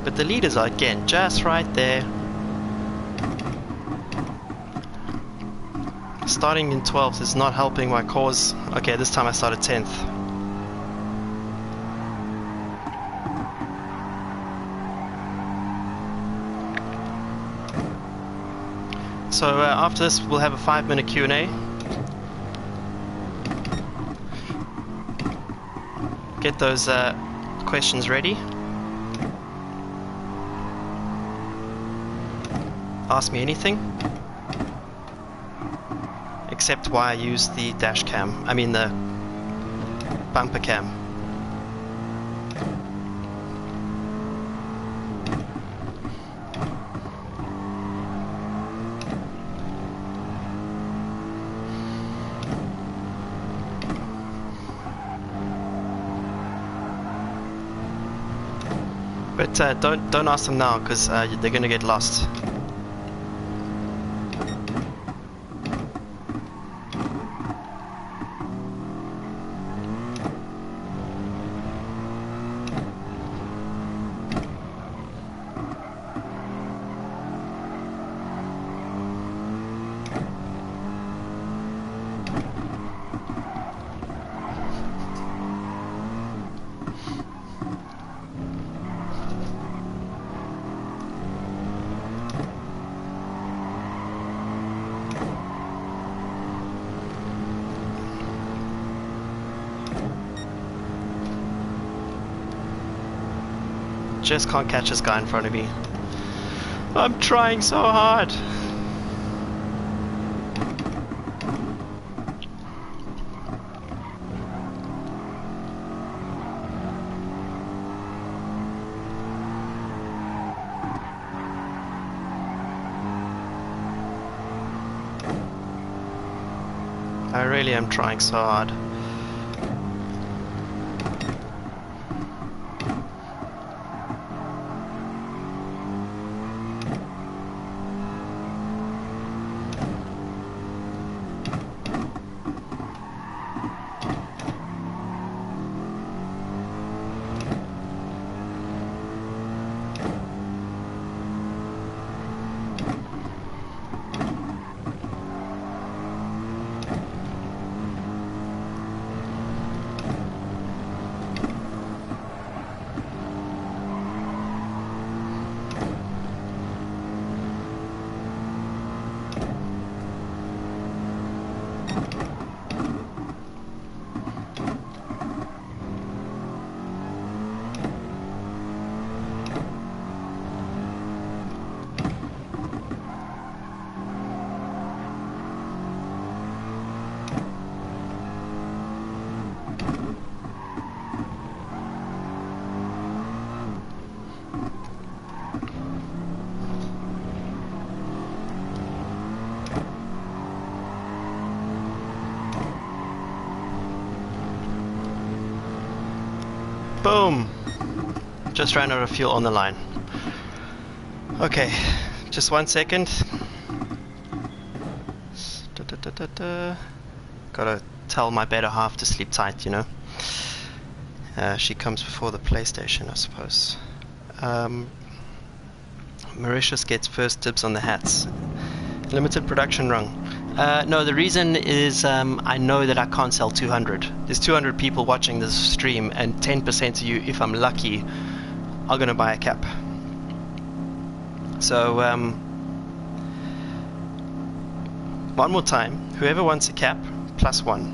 But the leaders are again just right there. Starting in 12th is not helping my cause. Okay, this time I started 10th. So after this we'll have a 5-minute Q&A. Get those questions ready. Ask me anything. Except why I use the dash cam. I mean the bumper cam. But don't ask them now, because they're gonna get lost. Just can't catch this guy in front of me. I'm trying so hard. I really am trying so hard. Boom! Just ran out of fuel on the line. Okay, just 1 second. Gotta tell my better half to sleep tight, you know. She comes before the PlayStation, I suppose. Mauritius gets first dibs on the hats. Limited production run. No, the reason is I know that I can't sell 200. There's 200 people watching this stream, and 10% of you, if I'm lucky, are going to buy a cap. So, one more time. Whoever wants a cap, +1.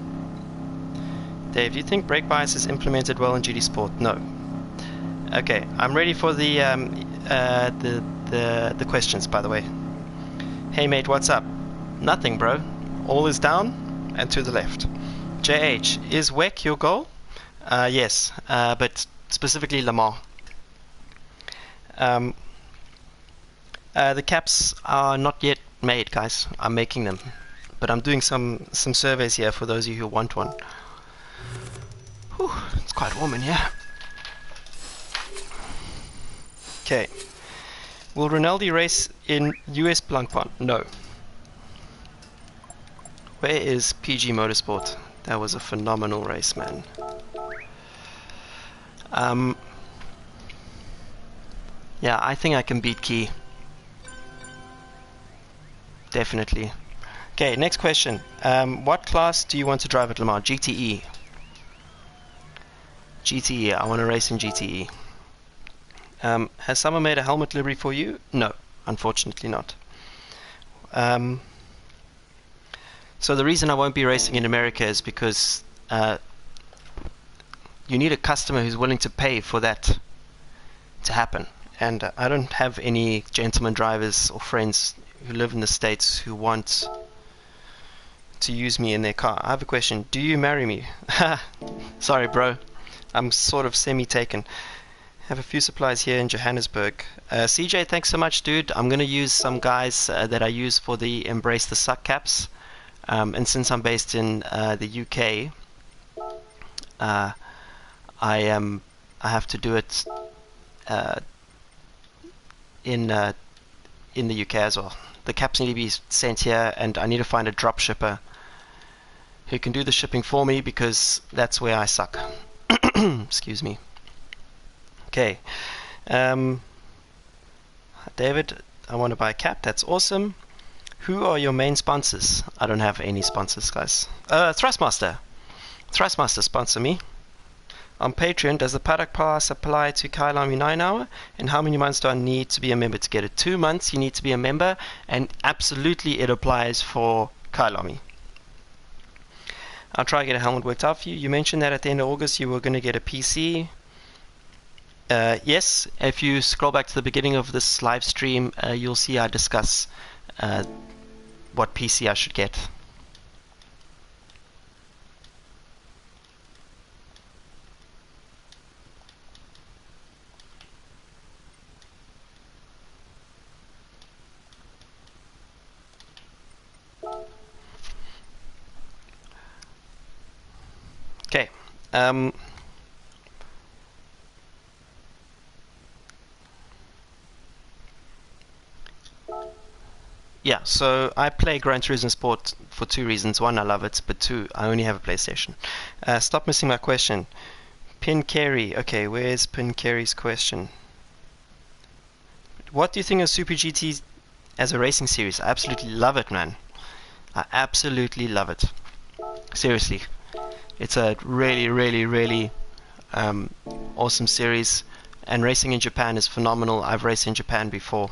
Dave, do you think brake bias is implemented well in GT Sport? No. Okay, I'm ready for the questions, by the way. Hey mate, what's up? Nothing, bro. All is down and to the left. JH, is WEC your goal? Yes, but specifically Le Mans. The caps are not yet made, guys. I'm making them, but I'm doing some surveys here for those of you who want one. Whew, it's quite warm in here. Okay. Will Rinaldi race in US Blancpain? No. Where is PG Motorsport? That was a phenomenal race, man. Yeah, I think I can beat Key. Definitely. Okay, next question. What class do you want to drive at Le Mans? GTE. GTE. I want to race in GTE. Has someone made a helmet livery for you? No, unfortunately not. So the reason I won't be racing in America is because you need a customer who's willing to pay for that to happen. And I don't have any gentleman drivers or friends who live in the States who want to use me in their car. I have a question. Do you marry me? Sorry, bro. I'm sort of semi-taken. Have a few supplies here in Johannesburg. CJ, thanks so much, dude. I'm going to use some guys that I use for the Embrace the Suck caps. And since I'm based in the UK, I have to do it in the UK as well. The caps need to be sent here, and I need to find a drop shipper who can do the shipping for me, because that's where I suck. Excuse me. Okay. David, I want to buy a cap. That's awesome. Who are your main sponsors? I don't have any sponsors, guys. Thrustmaster. Thrustmaster sponsor me. On Patreon, does the paddock pass apply to Kyle Army 9 hour? And how many months do I need to be a member to get it? 2 months you need to be a member, and absolutely it applies for Kyle Army. I'll try to get a helmet worked out for you. You mentioned that at the end of August you were going to get a PC. Yes, if you scroll back to the beginning of this live stream, you'll see I discuss what PC I should get. Okay. Yeah, so I play Gran Turismo Sport for 2 reasons. 1, I love it, but 2, I only have a PlayStation. Stop missing my question. Pin Carey. Okay, where's Pin Carey's question? What do you think of Super GT as a racing series? I absolutely love it, man. I absolutely love it. Seriously. It's a really, really, really awesome series. And racing in Japan is phenomenal. I've raced in Japan before.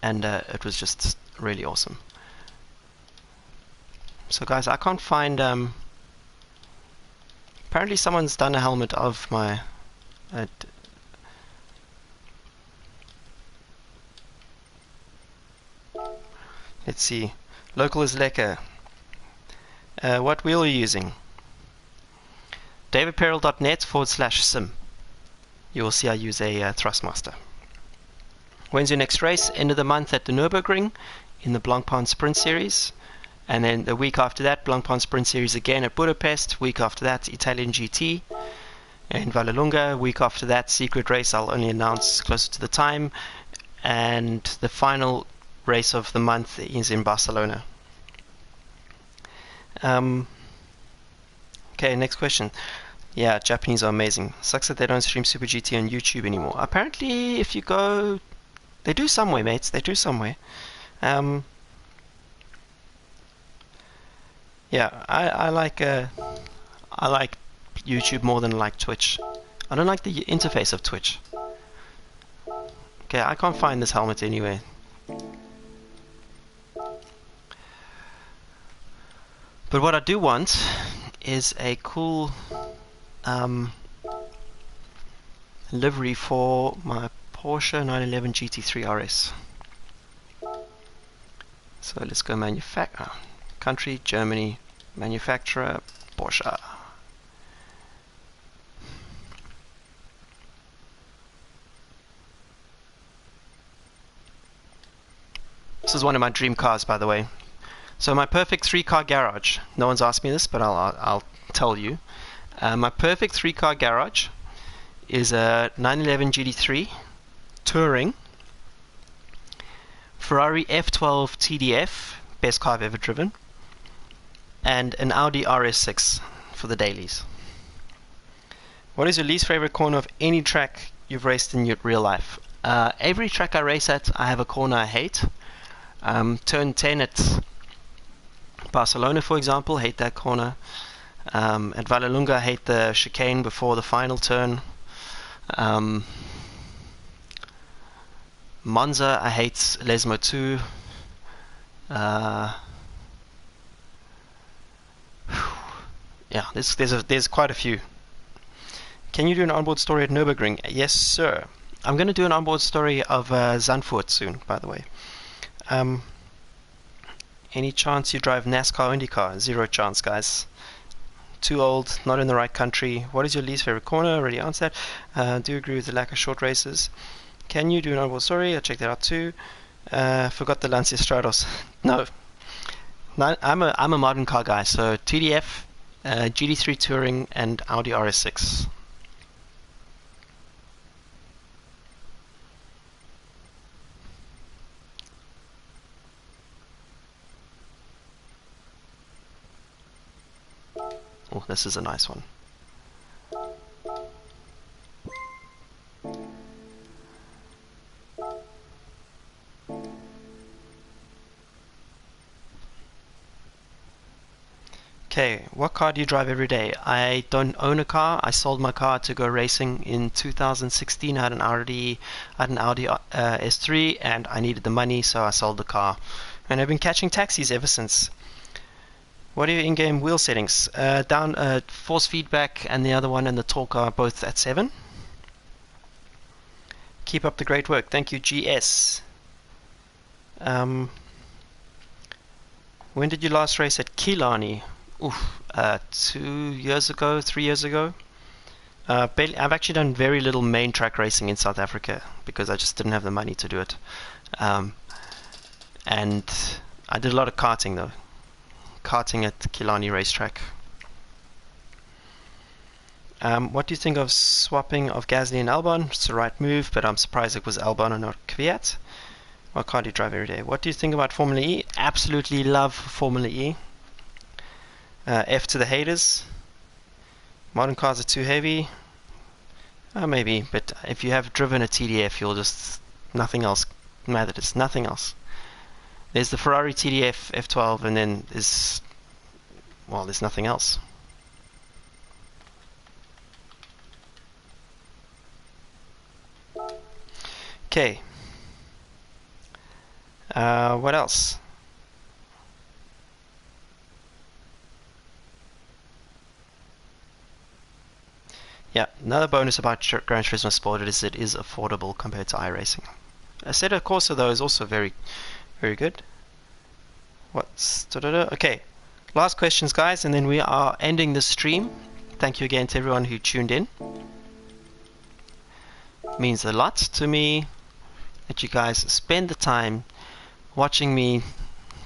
And it was just really awesome. So guys, I can't find... apparently someone's done a helmet of my... let's see. Local is lekker. What wheel are you using? davidperel.net/sim. You will see I use a Thrustmaster. When's your next race? End of the month at the Nürburgring in the Blancpain Sprint Series. And then the week after that, Blancpain Sprint Series again at Budapest. Week after that, Italian GT in Vallelunga. Week after that, Secret Race, I'll only announce closer to the time. And the final race of the month is in Barcelona. Okay, next question. Yeah, Japanese are amazing. Sucks that they don't stream Super GT on YouTube anymore. Apparently, if you go, they do somewhere, mates. They do somewhere. Yeah, I like YouTube more than I like Twitch. I don't like the interface of Twitch. Okay, I can't find this helmet anywhere. But what I do want is a cool livery for my Porsche 911 GT3 RS. So let's go manufacturer, country, Germany, manufacturer, Porsche. This is one of my dream cars, by the way. So my perfect 3-car garage. No one's asked me this, but I'll tell you. My perfect 3-car garage is a 911 GT3 Touring, Ferrari F12 TDF, best car I've ever driven, and an Audi RS6 for the dailies. What is your least favorite corner of any track you've raced in your real life? Every track I race at, I have a corner I hate. Turn 10 at Barcelona, for example, hate that corner. At Vallelunga, I hate the chicane before the final turn. Monza, I hate Lesmo 2. Yeah, there's quite a few. Can you do an onboard story at Nürburgring? Yes, sir. I'm going to do an onboard story of Zandvoort soon, by the way. Any chance you drive NASCAR or IndyCar? Zero chance, guys. Too old, not in the right country. What is your least favorite corner? Already answered that. Do you agree with the lack of short races? Can you do an onboard story? I'll check that out too. Forgot the Lancia Stratos. No. I'm a modern car guy, so TDF, GT3 Touring, and Audi RS6. Oh, this is a nice one. Okay, what car do you drive every day? I don't own a car. I sold my car to go racing in 2016. I had an Audi S3, and I needed the money, so I sold the car. And I've been catching taxis ever since. What are your in-game wheel settings? Down force feedback and the other one and the torque are both at 7. Keep up the great work. Thank you, GS. When did you last race at Killarney? Oof, 2 years ago, 3 years ago. I've actually done very little main track racing in South Africa because I just didn't have the money to do it. And I did a lot of karting though. Karting at Killarney racetrack. What do you think of swapping of Gasly and Albon? It's the right move, but I'm surprised it was Albon and not Kvyat. What car do you drive every day? What do you think about Formula E? Absolutely love Formula E. F to the haters. Modern cars are too heavy. Maybe, but if you have driven a TDF, you'll just nothing else matters. Nothing else. There's the Ferrari TDF F12, and then there's nothing else. Okay. What else? Yeah, another bonus about Gran Turismo Sport is it is affordable compared to iRacing. Assetto Corsa though is also very good. Okay, last questions, guys, and then we are ending the stream. Thank you again to everyone who tuned in. It means a lot to me that you guys spend the time watching me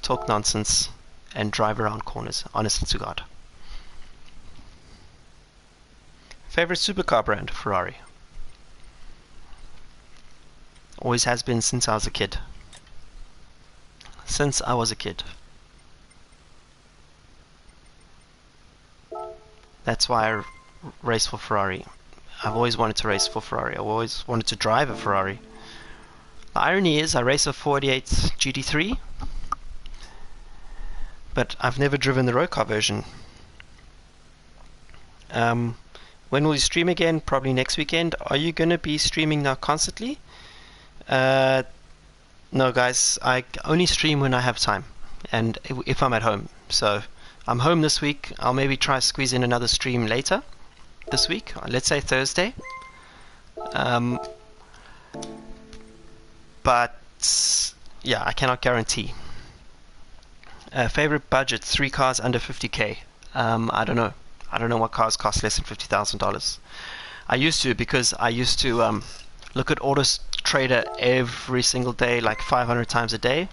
talk nonsense and drive around corners, honestly to God. Favorite supercar brand? Ferrari. Always has been since I was a kid. Since I was a kid. That's why I race for Ferrari. I've always wanted to race for Ferrari. I've always wanted to drive a Ferrari. The irony is I race a 488 GT3, but I've never driven the road car version. When will you stream again? Probably next weekend. Are you going to be streaming now constantly? No, guys. I only stream when I have time and if I'm at home. So I'm home this week. I'll maybe try to squeeze in another stream later this week. Let's say Thursday. But yeah, I cannot guarantee. Favorite budget? 3 cars under 50k. I don't know. I don't know what cars cost less than $50,000. I used to, because I used to look at Auto Trader every single day, like 500 times a day.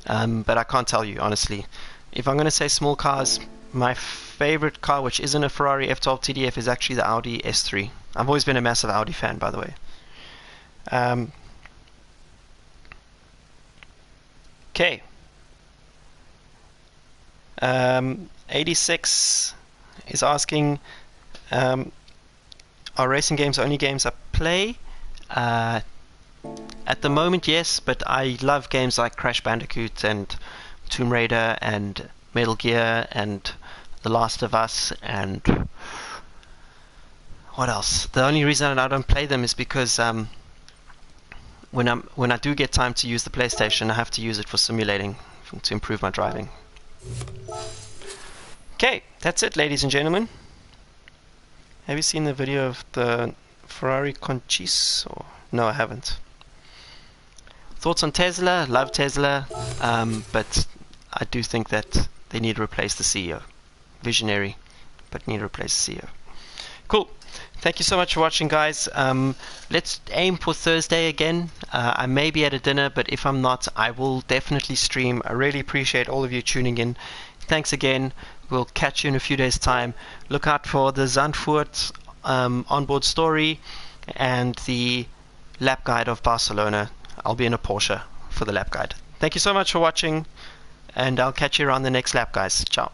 But I can't tell you, honestly. If I'm going to say small cars, my favorite car, which isn't a Ferrari F12 TDF, is actually the Audi S3. I've always been a massive Audi fan, by the way. Okay. 86 is asking, are racing games only games I play? At the moment, yes, but I love games like Crash Bandicoot and Tomb Raider and Metal Gear and The Last of Us and what else? The only reason I don't play them is because when I do get time to use the PlayStation, I have to use it for simulating to improve my driving. Okay, that's it, ladies and gentlemen. Have you seen the video of the Ferrari Conchis? No, I haven't. Thoughts on Tesla? Love Tesla, but I do think that they need to replace the CEO. Visionary, but need to replace the CEO. Cool. Thank you so much for watching, guys. Let's aim for Thursday again. I may be at a dinner, but if I'm not, I will definitely stream. I really appreciate all of you tuning in. Thanks again. We'll catch you in a few days' time. Look out for the Zandvoort onboard story and the lap guide of Barcelona. I'll be in a Porsche for the lap guide. Thank you so much for watching, and I'll catch you around the next lap, guys. Ciao.